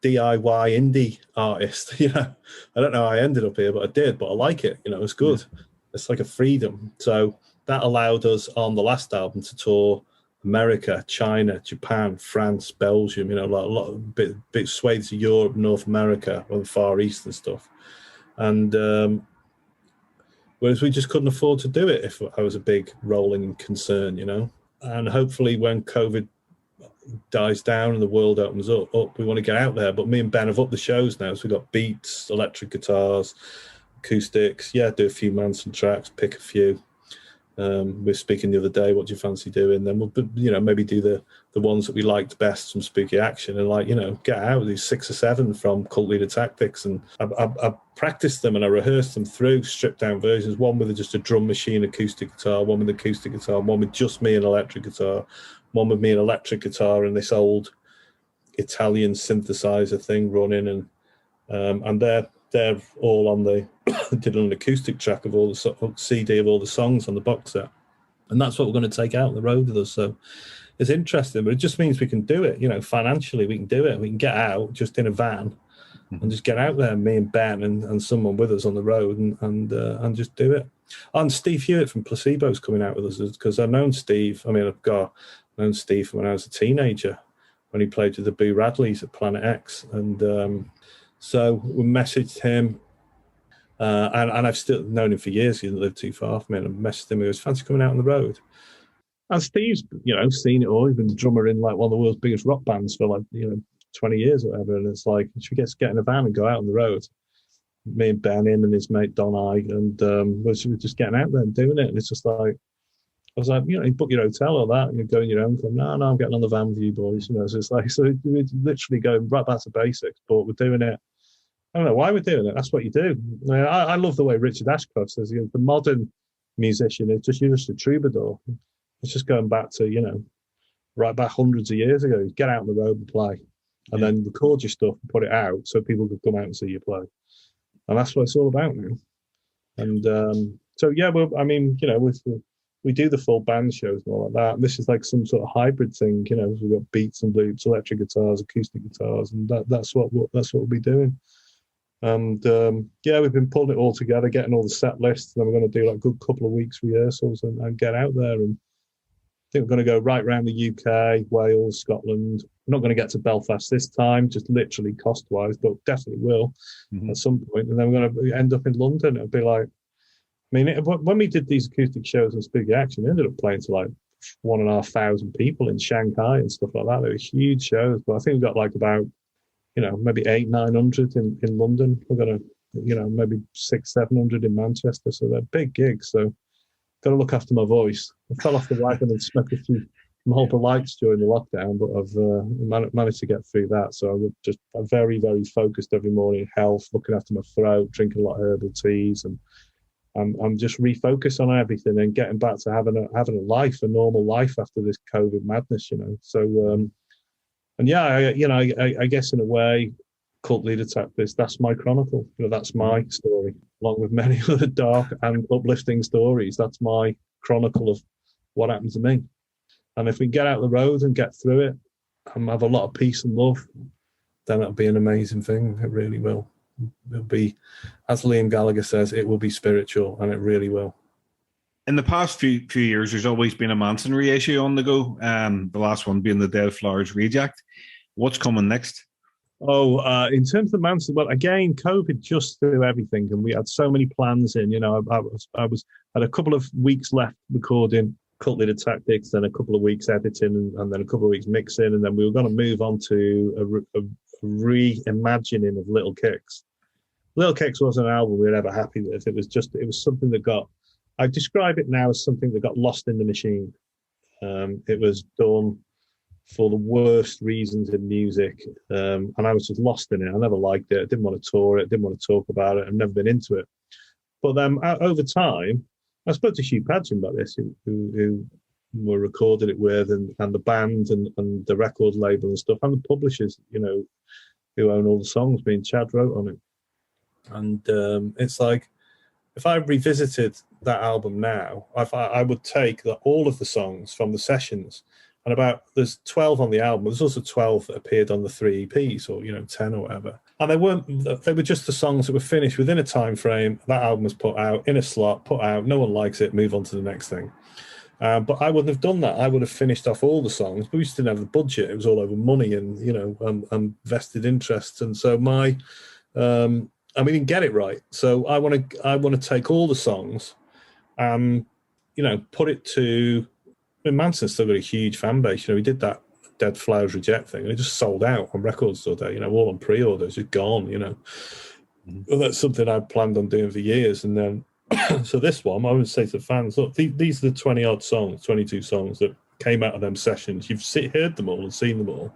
DIY indie artist. I don't know how I ended up here, but I did. But I like it. It's good. Yeah. It's like a freedom. So that allowed us on the last album to tour America, China, Japan, France, Belgium. A lot of big swathes of Europe, North America, or the Far East and stuff. And whereas we just couldn't afford to do it if I was a big rolling concern, And hopefully when COVID dies down and the world opens up, we want to get out there. But me and Ben have upped the shows now. So we've got beats, electric guitars, acoustics. Yeah, do a few Mansun tracks, pick a few. We were speaking the other day, what do you fancy doing? Then we'll, maybe do the ones that we liked best from Spooky Action and get out with these 6 or 7 from Cult Leader Tactics. And I practiced them and I rehearsed them through stripped down versions, one with just a drum machine acoustic guitar, one with acoustic guitar, one with just me and electric guitar, one with me and electric guitar and this old Italian synthesizer thing running. And they're all on the did an acoustic track of all the CD of all the songs on the box set, and that's what we're going to take out on the road with us. So it's interesting, but it just means we can do it. Financially, we can do it. We can get out just in a van and just get out there, me and Ben and someone with us on the road, and just do it. And Steve Hewitt from Placebo's coming out with us because I've known Steve. I mean, I've known Steve from when I was a teenager when he played with the Boo Radleys at Planet X, and so we messaged him. And I've still known him for years. He didn't live too far from me. And I messaged him. He goes, "Fancy coming out on the road?" And Steve's, seen it all. He's been a drummer in like one of the world's biggest rock bands for 20 years or whatever. And it's like, should we get in a van and go out on the road? Me and Ben, him and his mate Don I, and we're just getting out there and doing it. And it's just like, I was like, you book your hotel or that, and you go in your own club. No, I'm getting on the van with you boys. So it's like, so we're literally going right back to basics, but we're doing it. I don't know why we're doing it. That's what you do. I love the way Richard Ashcroft says, the modern musician is just a troubadour. It's just going back to, right back hundreds of years ago. You get out on the road and play, and then record your stuff and put it out so people could come out and see you play. And that's what it's all about now. And so, yeah, we do the full band shows and all like that. And this is like some sort of hybrid thing, we've got beats and loops, electric guitars, acoustic guitars, and that's what we'll be doing. And we've been pulling it all together, getting all the set lists. And then we're going to do like a good couple of weeks rehearsals and get out there. And I think we're going to go right around the UK, Wales, Scotland. We're not going to get to Belfast this time, just literally cost-wise, but definitely will at some point. And then we're going to end up in London. It'll be like, when we did these acoustic shows in Spooky Action, we ended up playing to like 1,500 people in Shanghai and stuff like that. They were huge shows, but I think we've got like about, maybe 800-900 in London. We're going to, maybe 600-700 in Manchester. So they're big gigs. So got to look after my voice. I fell off the wagon and smoked a few Marlboro Lights during the lockdown, but I've managed to get through that. So I'm very, very focused every morning. Health, looking after my throat, drinking a lot of herbal teas, and I'm just refocused on everything and getting back to having a life, a normal life after this COVID madness. So. And I guess in a way, Cult Leader Tactics, that's my chronicle. That's my story, along with many other dark and uplifting stories. That's my chronicle of what happened to me. And if we get out the road and get through it and have a lot of peace and love, then it'll be an amazing thing. It really will. It'll be, as Liam Gallagher says, it will be spiritual, and it really will. In the past few years, there's always been a Mansun reissue on the go. The last one being the Dead Flowers Reject. What's coming next? In terms of Mansun, well, again, COVID just threw everything, and we had so many plans in. I had a couple of weeks left recording Cult Leader Tactics, then a couple of weeks editing, and then a couple of weeks mixing, and then we were going to move on to a reimagining of Little Kicks. Little Kicks wasn't an album we were ever happy with. It was something that got. I describe it now as something that got lost in the machine. It was done for the worst reasons in music, and I was just lost in it. I never liked it. I didn't want to tour it. Didn't want to talk about it. I've never been into it. But then over time, I spoke to Hugh Padgham about this, who were recording it with, and the band and the record label and stuff, and the publishers, who own all the songs. Being Chad wrote on it, and it's like, if I revisited that album now, I would take all of the songs from the sessions, and there's 12 on the album. There's also 12 that appeared on the 3 EPs, or 10 or whatever. And they were just the songs that were finished within a time frame. That album was put out in a slot, put out. No one likes it. Move on to the next thing. But I wouldn't have done that. I would have finished off all the songs, but we just didn't have the budget. It was all over money and vested interests. And so we didn't get it right. So I want to take all the songs, put it to. Manson's still got a huge fan base. We did that Dead Flowers Reject thing, and it just sold out on record store day. All on pre-orders, it's gone. Well, that's something I planned on doing for years, and then so this one, I would say to the fans, look, these are the 20-odd songs, 22 songs that came out of them sessions. You've heard them all and seen them all.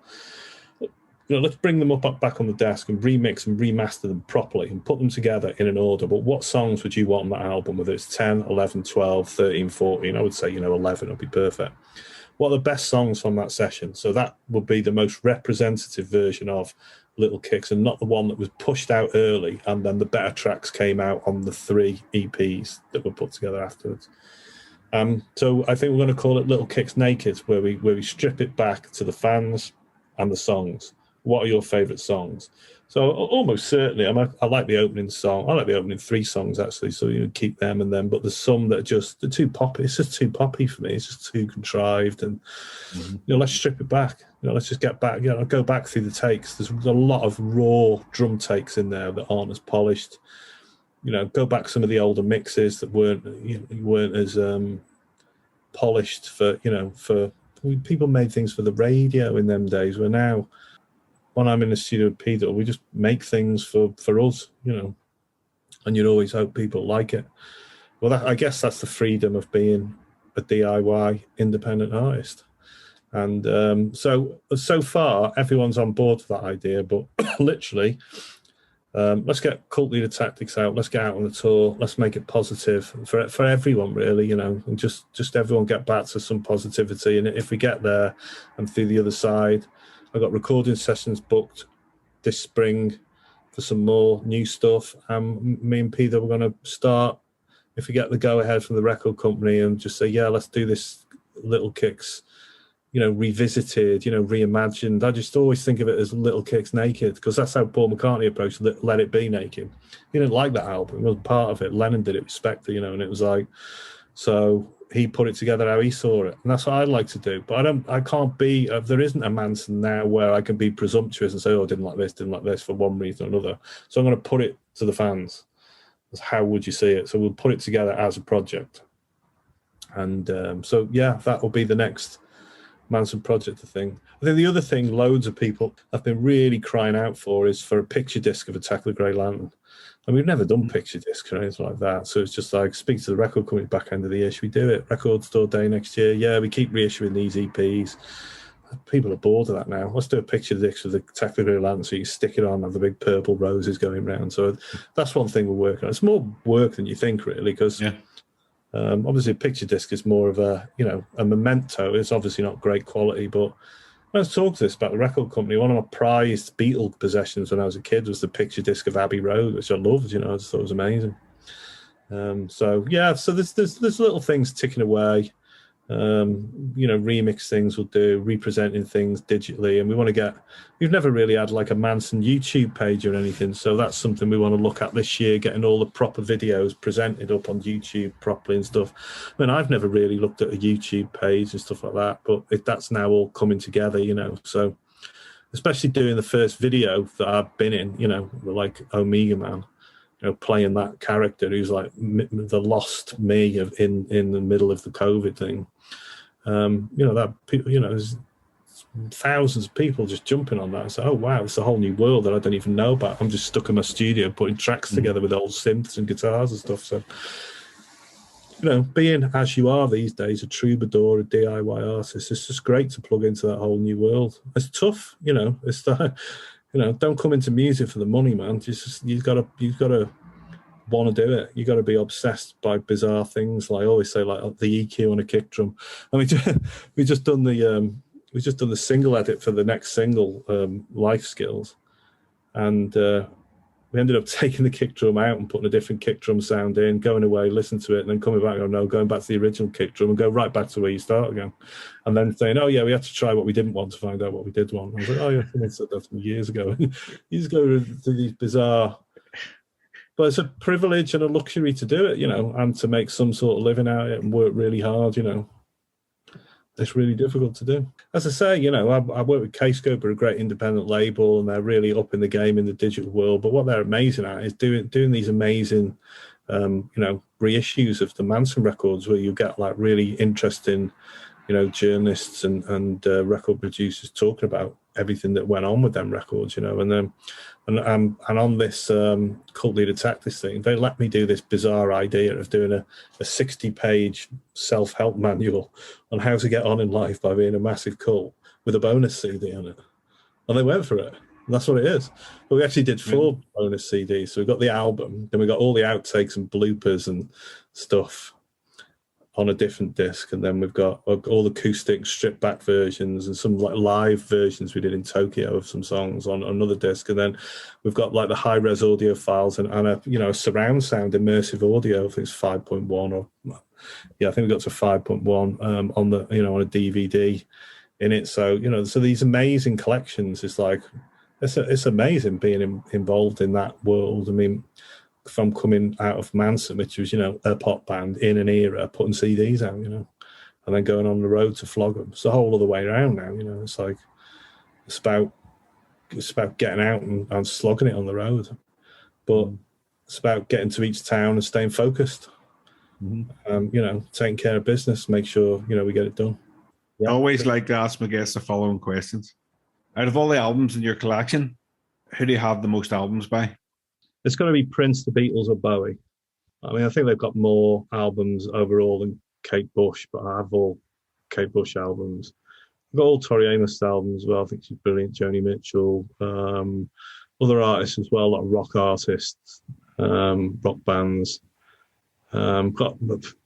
Let's bring them back on the desk and remix and remaster them properly and put them together in an order. But what songs would you want on that album, whether it's 10, 11, 12, 13, 14? I would say, 11 would be perfect. What are the best songs from that session? So that would be the most representative version of Little Kicks, and not the one that was pushed out early and then the better tracks came out on the 3 EPs that were put together afterwards. So I think we're going to call it Little Kicks Naked, where we strip it back to the fans and the songs. What are your favourite songs? So almost certainly, I like the opening song. I like the opening 3 songs, actually, so keep them and them. But there's some that they're too poppy. It's just too poppy for me. It's just too contrived. And, let's strip it back. Let's just get back. Go back through the takes. There's a lot of raw drum takes in there that aren't as polished. Go back some of the older mixes that weren't as polished for people made things for the radio in them days, where now, when I'm in the studio with Peter, we just make things for us, and you'd always hope people like it. Well, I guess that's the freedom of being a DIY independent artist. And so far, everyone's on board for that idea, but literally, let's get Cult Leader Tactics out. Let's get out on the tour. Let's make it positive for everyone, really, and just everyone get back to some positivity. And if we get there and through the other side, I've got recording sessions booked this spring for some more new stuff. Me and Peter, we're going to start, if we get the go-ahead from the record company, and just say, yeah, let's do this Little Kicks, revisited, reimagined. I just always think of it as Little Kicks Naked, because that's how Paul McCartney approached Let It Be Naked. He didn't like that album. It wasn't part of it. Lennon did it with Spectre, and it was like, so he put it together how he saw it. And that's what I'd like to do. But I can't be, there isn't a Mansun now where I can be presumptuous and say, oh, I didn't like this for one reason or another. So I'm going to put it to the fans. How would you see it? So we'll put it together as a project. And so, yeah, that will be the next Mansun project, I think. I think the other thing loads of people have been really crying out for is for a picture disc of Attack of the Grey Lantern. And we've never done picture discs or anything like that. So it's just like, speak to the record company back end of the year. Should we do it? Record store day next year? Yeah, we keep reissuing these EPs. People are bored of that now. Let's do a picture disc of the Attack of the Grey Lantern so you stick it on and have the big purple roses going round. So that's one thing we're working on. It's more work than you think, really, because obviously a picture disc is more of a memento. It's obviously not great quality, but let's talk to this about the record company. One of my prized Beatle possessions when I was a kid was the picture disc of Abbey Road, which I loved. I just thought it was amazing. So there's little things ticking away. Remix things we'll do, representing things digitally, and we've never really had like a Mansun YouTube page or anything, so that's something we want to look at this year, getting all the proper videos presented up on YouTube properly and stuff. I mean, I've never really looked at a YouTube page and stuff like that, but that's now all coming together, so especially doing the first video that I've been in, like Omega Man, playing that character who's like the lost me in the middle of the COVID thing. That people, there's thousands of people just jumping on that and say, oh wow, it's a whole new world that I don't even know about. I'm just stuck in my studio putting tracks together with old synths and guitars and stuff. So being as you are these days, a troubadour, a DIY artist, it's just great to plug into that whole new world. It's tough, it's that, don't come into music for the money, man. You've got to want to do it. You've got to be obsessed by bizarre things. Like I always say, like the EQ on a kick drum. I mean, we just done the single edit for the next single, Life Skills, and we ended up taking the kick drum out and putting a different kick drum sound in, going away, listen to it, and then coming back, going back to the original kick drum and go right back to where you start again. And then saying, oh yeah, we had to try what we didn't want to find out what we did want. I was like, oh yeah, I said that years ago. You just go to these bizarre, but it's a privilege and a luxury to do it, and to make some sort of living out of it and work really hard, It's really difficult to do. As I say, I work with K-Scope, a great independent label, and they're really up in the game in the digital world. But what they're amazing at is doing these amazing, reissues of the Mansun records, where you get like really interesting, journalists and record producers talking about everything that went on with them records, and on this Cult Leader Tactics thing, they let me do this bizarre idea of doing a 60-page self-help manual on how to get on in life by being a massive cult with a bonus CD on it, and they went for it. And that's what it is. But we actually did 4 bonus CDs. So we got the album, then we got all the outtakes and bloopers and stuff on a different disc, and then we've got all the acoustic stripped back versions and some like live versions we did in Tokyo of some songs on another disc, and then we've got like the high res audio files and a surround sound immersive audio. I think it's 5.1 or I think we got to 5.1 on the on a DVD in it. So so these amazing collections. It's like it's amazing being involved in that world. I mean, from coming out of Mansun, which was, a pop band in an era, putting CDs out, and then going on the road to flog them. It's the whole other way around now, It's like, it's about getting out and slogging it on the road. But it's about getting to each town and staying focused. Taking care of business, make sure, we get it done. I always like to ask my guests the following questions. Out of all the albums in your collection, who do you have the most albums by? It's going to be Prince, the Beatles, or Bowie. I mean, I think they've got more albums overall than Kate Bush, but I have all Kate Bush albums. I've got all Tori Amos albums as well. I think she's brilliant. Joni Mitchell, other artists as well, a lot of rock artists, rock bands. Got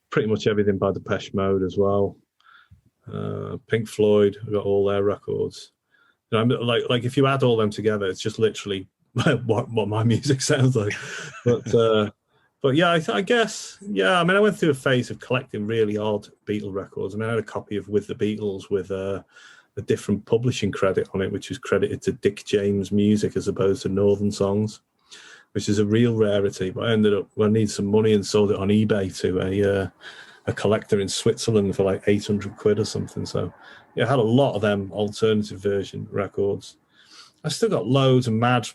pretty much everything by Depeche Mode as well. Pink Floyd, I got all their records. You know, like if you add all them together, it's just literally what my music sounds like. But yeah, I guess, yeah. I mean, I went through a phase of collecting really odd Beatle records. I mean, I had a copy of With the Beatles with a different publishing credit on it, which was credited to Dick James Music as opposed to Northern Songs, which is a real rarity. But I ended up, I needed some money and sold it on eBay to a collector in Switzerland for like 800 quid or something. So yeah, I had a lot of them alternative version records. I still got loads of mad.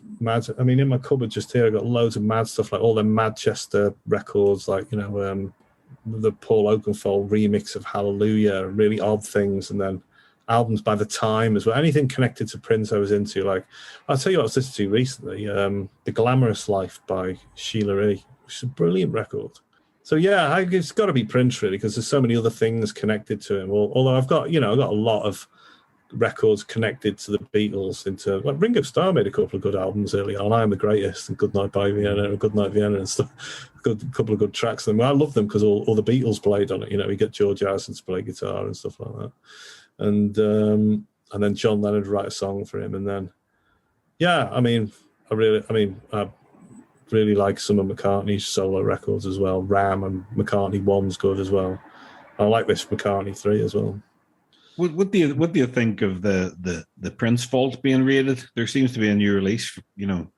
I mean, in my cupboard just here, I got loads of mad stuff, like all the Manchester records, like, you know, the Paul Oakenfold remix of Hallelujah, really odd things, and then albums by The Time as well. Anything connected to Prince I was into. Like, I'll tell you what I was listening to recently, The Glamorous Life by Sheila E., which is a brilliant record. So yeah, it's got to be Prince really, because there's so many other things connected to him. Although I've got a lot of records connected to the Beatles. Into like Ringo Starr made a couple of good albums early on. I Am the Greatest and Goodnight by Vienna and Goodnight Vienna and stuff. A couple of good tracks. And I love them because all the Beatles played on it. You know, you get George Harrison to play guitar and stuff like that. And then John Lennon would write a song for him. And then, yeah, I really like some of McCartney's solo records as well. Ram and McCartney 1's good as well. I like this McCartney 3 as well. What do you think of the Prince vault being raided? There seems to be a new release, you know,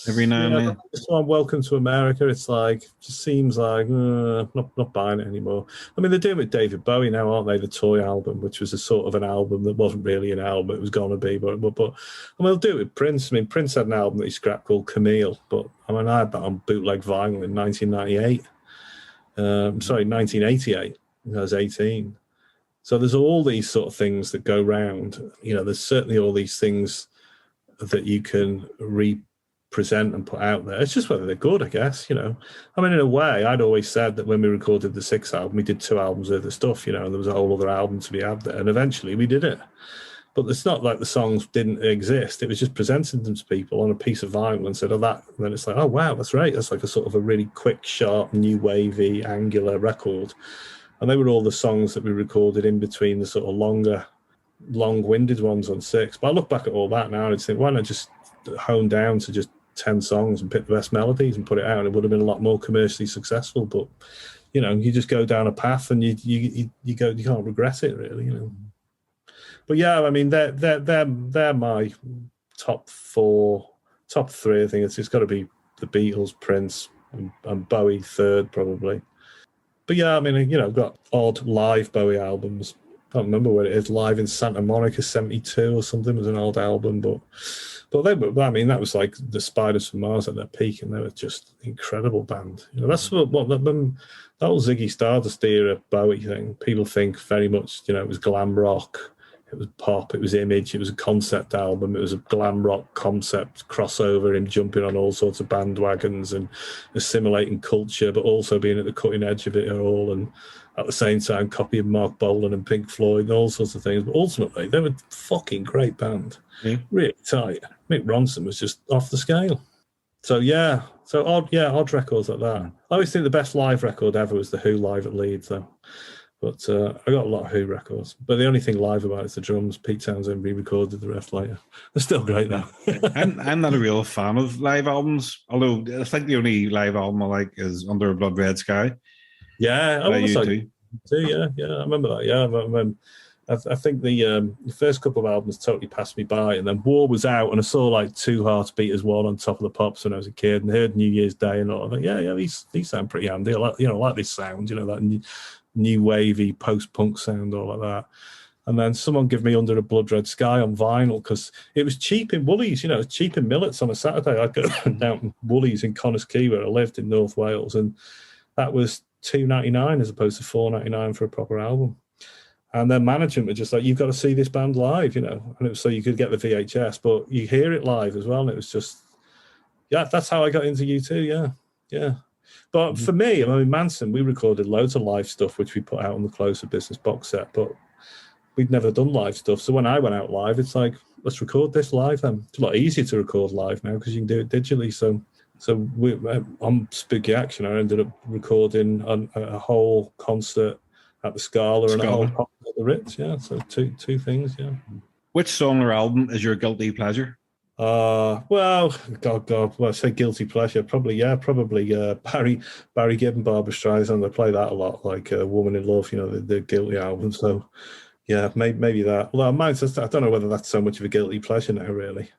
every now and then. So on Welcome to America, it's like, just seems like not buying it anymore. I mean, they're doing it with David Bowie now, aren't they? The Toy album, which was a sort of an album that wasn't really an album, it was gonna be, but I mean, they'll do it with Prince. I mean, Prince had an album that he scrapped called Camille, but I mean, I had that on bootleg vinyl in 1998. 1988. I was 18. So there's all these sort of things that go round. You know, there's certainly all these things that you can represent and put out there. It's just whether they're good, I guess, you know. I mean, in a way, I'd always said that when we recorded the 6th album, we did 2 albums worth of stuff, you know, and there was a whole other album to be had there. And eventually we did it. But it's not like the songs didn't exist. It was just presenting them to people on a piece of vinyl and said, oh, that. And then it's like, oh, wow, that's right. That's like a sort of a really quick, sharp, new wavy, angular record. And they were all the songs that we recorded in between the sort of long-winded ones on 6. But I look back at all that now and I just think, why not just hone down to just 10 songs and pick the best melodies and put it out? And it would have been a lot more commercially successful. But, you know, you just go down a path and you can't regret it, really, you know. But yeah, I mean, they're my top 3. I think it's got to be the Beatles, Prince, and Bowie 3rd, probably. But yeah, I mean, you know, I've got odd live Bowie albums. I can't remember what it is. Live in Santa Monica '72 or something was an old album, but they were. I mean, that was like the Spiders from Mars at their peak, and they were just an incredible band. You know, that's what that whole Ziggy Stardust era Bowie thing. People think very much, you know, it was glam rock. It was pop, it was image, it was a concept album, it was a glam rock concept crossover, him jumping on all sorts of bandwagons and assimilating culture, but also being at the cutting edge of it all, and at the same time copying Mark Bolan and Pink Floyd and all sorts of things. But ultimately, they were a fucking great band. Yeah. Really tight. Mick Ronson was just off the scale. So yeah, odd records like that. I always think the best live record ever was The Who live at Leeds, though. But I got a lot of Who records. But the only thing live about it is the drums. Pete Townsend re-recorded the rest later. They're still great, though. I'm not a real fan of live albums, although I think the only live album I like is Under a Blood Red Sky. Yeah, I remember that. Yeah, I think the first couple of albums totally passed me by, and then War was out, and I saw like 2 Heartbeaters 1 on Top of the Pops when I was a kid, and heard New Year's Day, and all. I thought, yeah, these sound pretty handy. I like this sound, you know, that new wavy post-punk sound, all like that. And then someone gave me Under a Blood Red Sky on vinyl because it was cheap in Woolies, you know, it was cheap in Millets on a Saturday. I'd go down to Woolies in Connors Quay where I lived in North Wales, and that was $2.99 as opposed to $4.99 for a proper album. And their management were just like, you've got to see this band live, you know. And it was so you could get the VHS, but you hear it live as well. And it was just, yeah, that's how I got into U2, yeah. But for me, I mean, Mansun, we recorded loads of live stuff, which we put out on the Close of Business box set, but we'd never done live stuff. So when I went out live, it's like, let's record this live. It's a lot easier to record live now because you can do it digitally. So on Spooky Action, I ended up recording a whole concert at the Scala and a whole concert at the Ritz. Yeah, so two things. Yeah. Which song or album is your guilty pleasure? Well, God, well, I say guilty pleasure. Probably Barry Gibb and Barbra Streisand. I play that a lot, like Woman in Love, the Guilty album. So, yeah, maybe that. Although I don't know whether that's so much of a guilty pleasure now, really.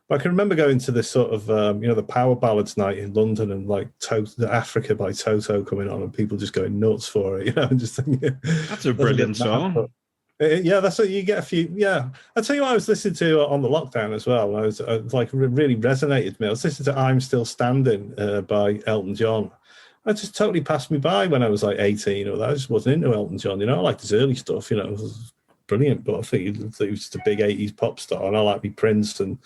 But I can remember going to this sort of, the Power Ballads night in London and like the Africa by Toto coming on and people just going nuts for it, and just thinking, that's a brilliant song. Yeah, that's what you get a few. Yeah, I'll tell you what I was listening to on the lockdown as well. I was like, really resonated with me. I was listening to "I'm Still Standing" by Elton John. It just totally passed me by when I was like 18 or that. I just wasn't into Elton John. I liked his early stuff. It was brilliant, but I think he was just a big 80s pop star, and I like me Prince and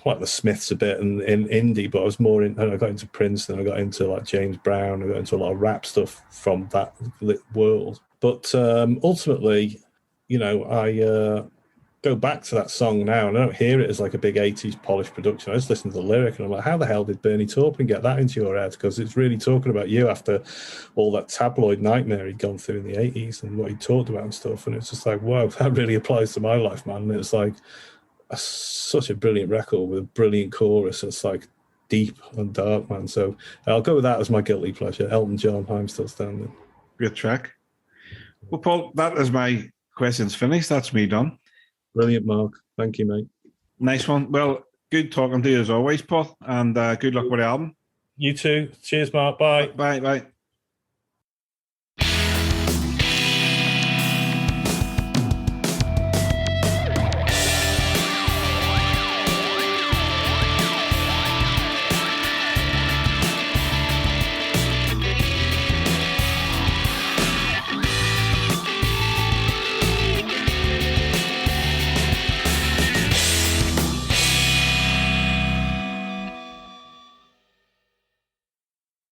like the Smiths a bit and in indie. But I was more in. And I got into Prince, and I got into like James Brown. I got into a lot of rap stuff from that world. But ultimately, I go back to that song now, and I don't hear it as like a big 80s polished production. I just listen to the lyric, and I'm like, how the hell did Bernie Taupin get that into your head? Because it's really talking about you after all that tabloid nightmare he'd gone through in the 80s and what he talked about and stuff. And it's just like, wow, that really applies to my life, man. And it's like such a brilliant record with a brilliant chorus. It's like deep and dark, man. So I'll go with that as my guilty pleasure. Elton John, "I'm Still Standing." Great track. Well, Paul, that is my questions finished. That's me done. Brilliant, Mark. Thank you, mate. Nice one. Well, good talking to you as always, Paul, and good luck with the album. You too. Cheers, Mark. Bye. Bye.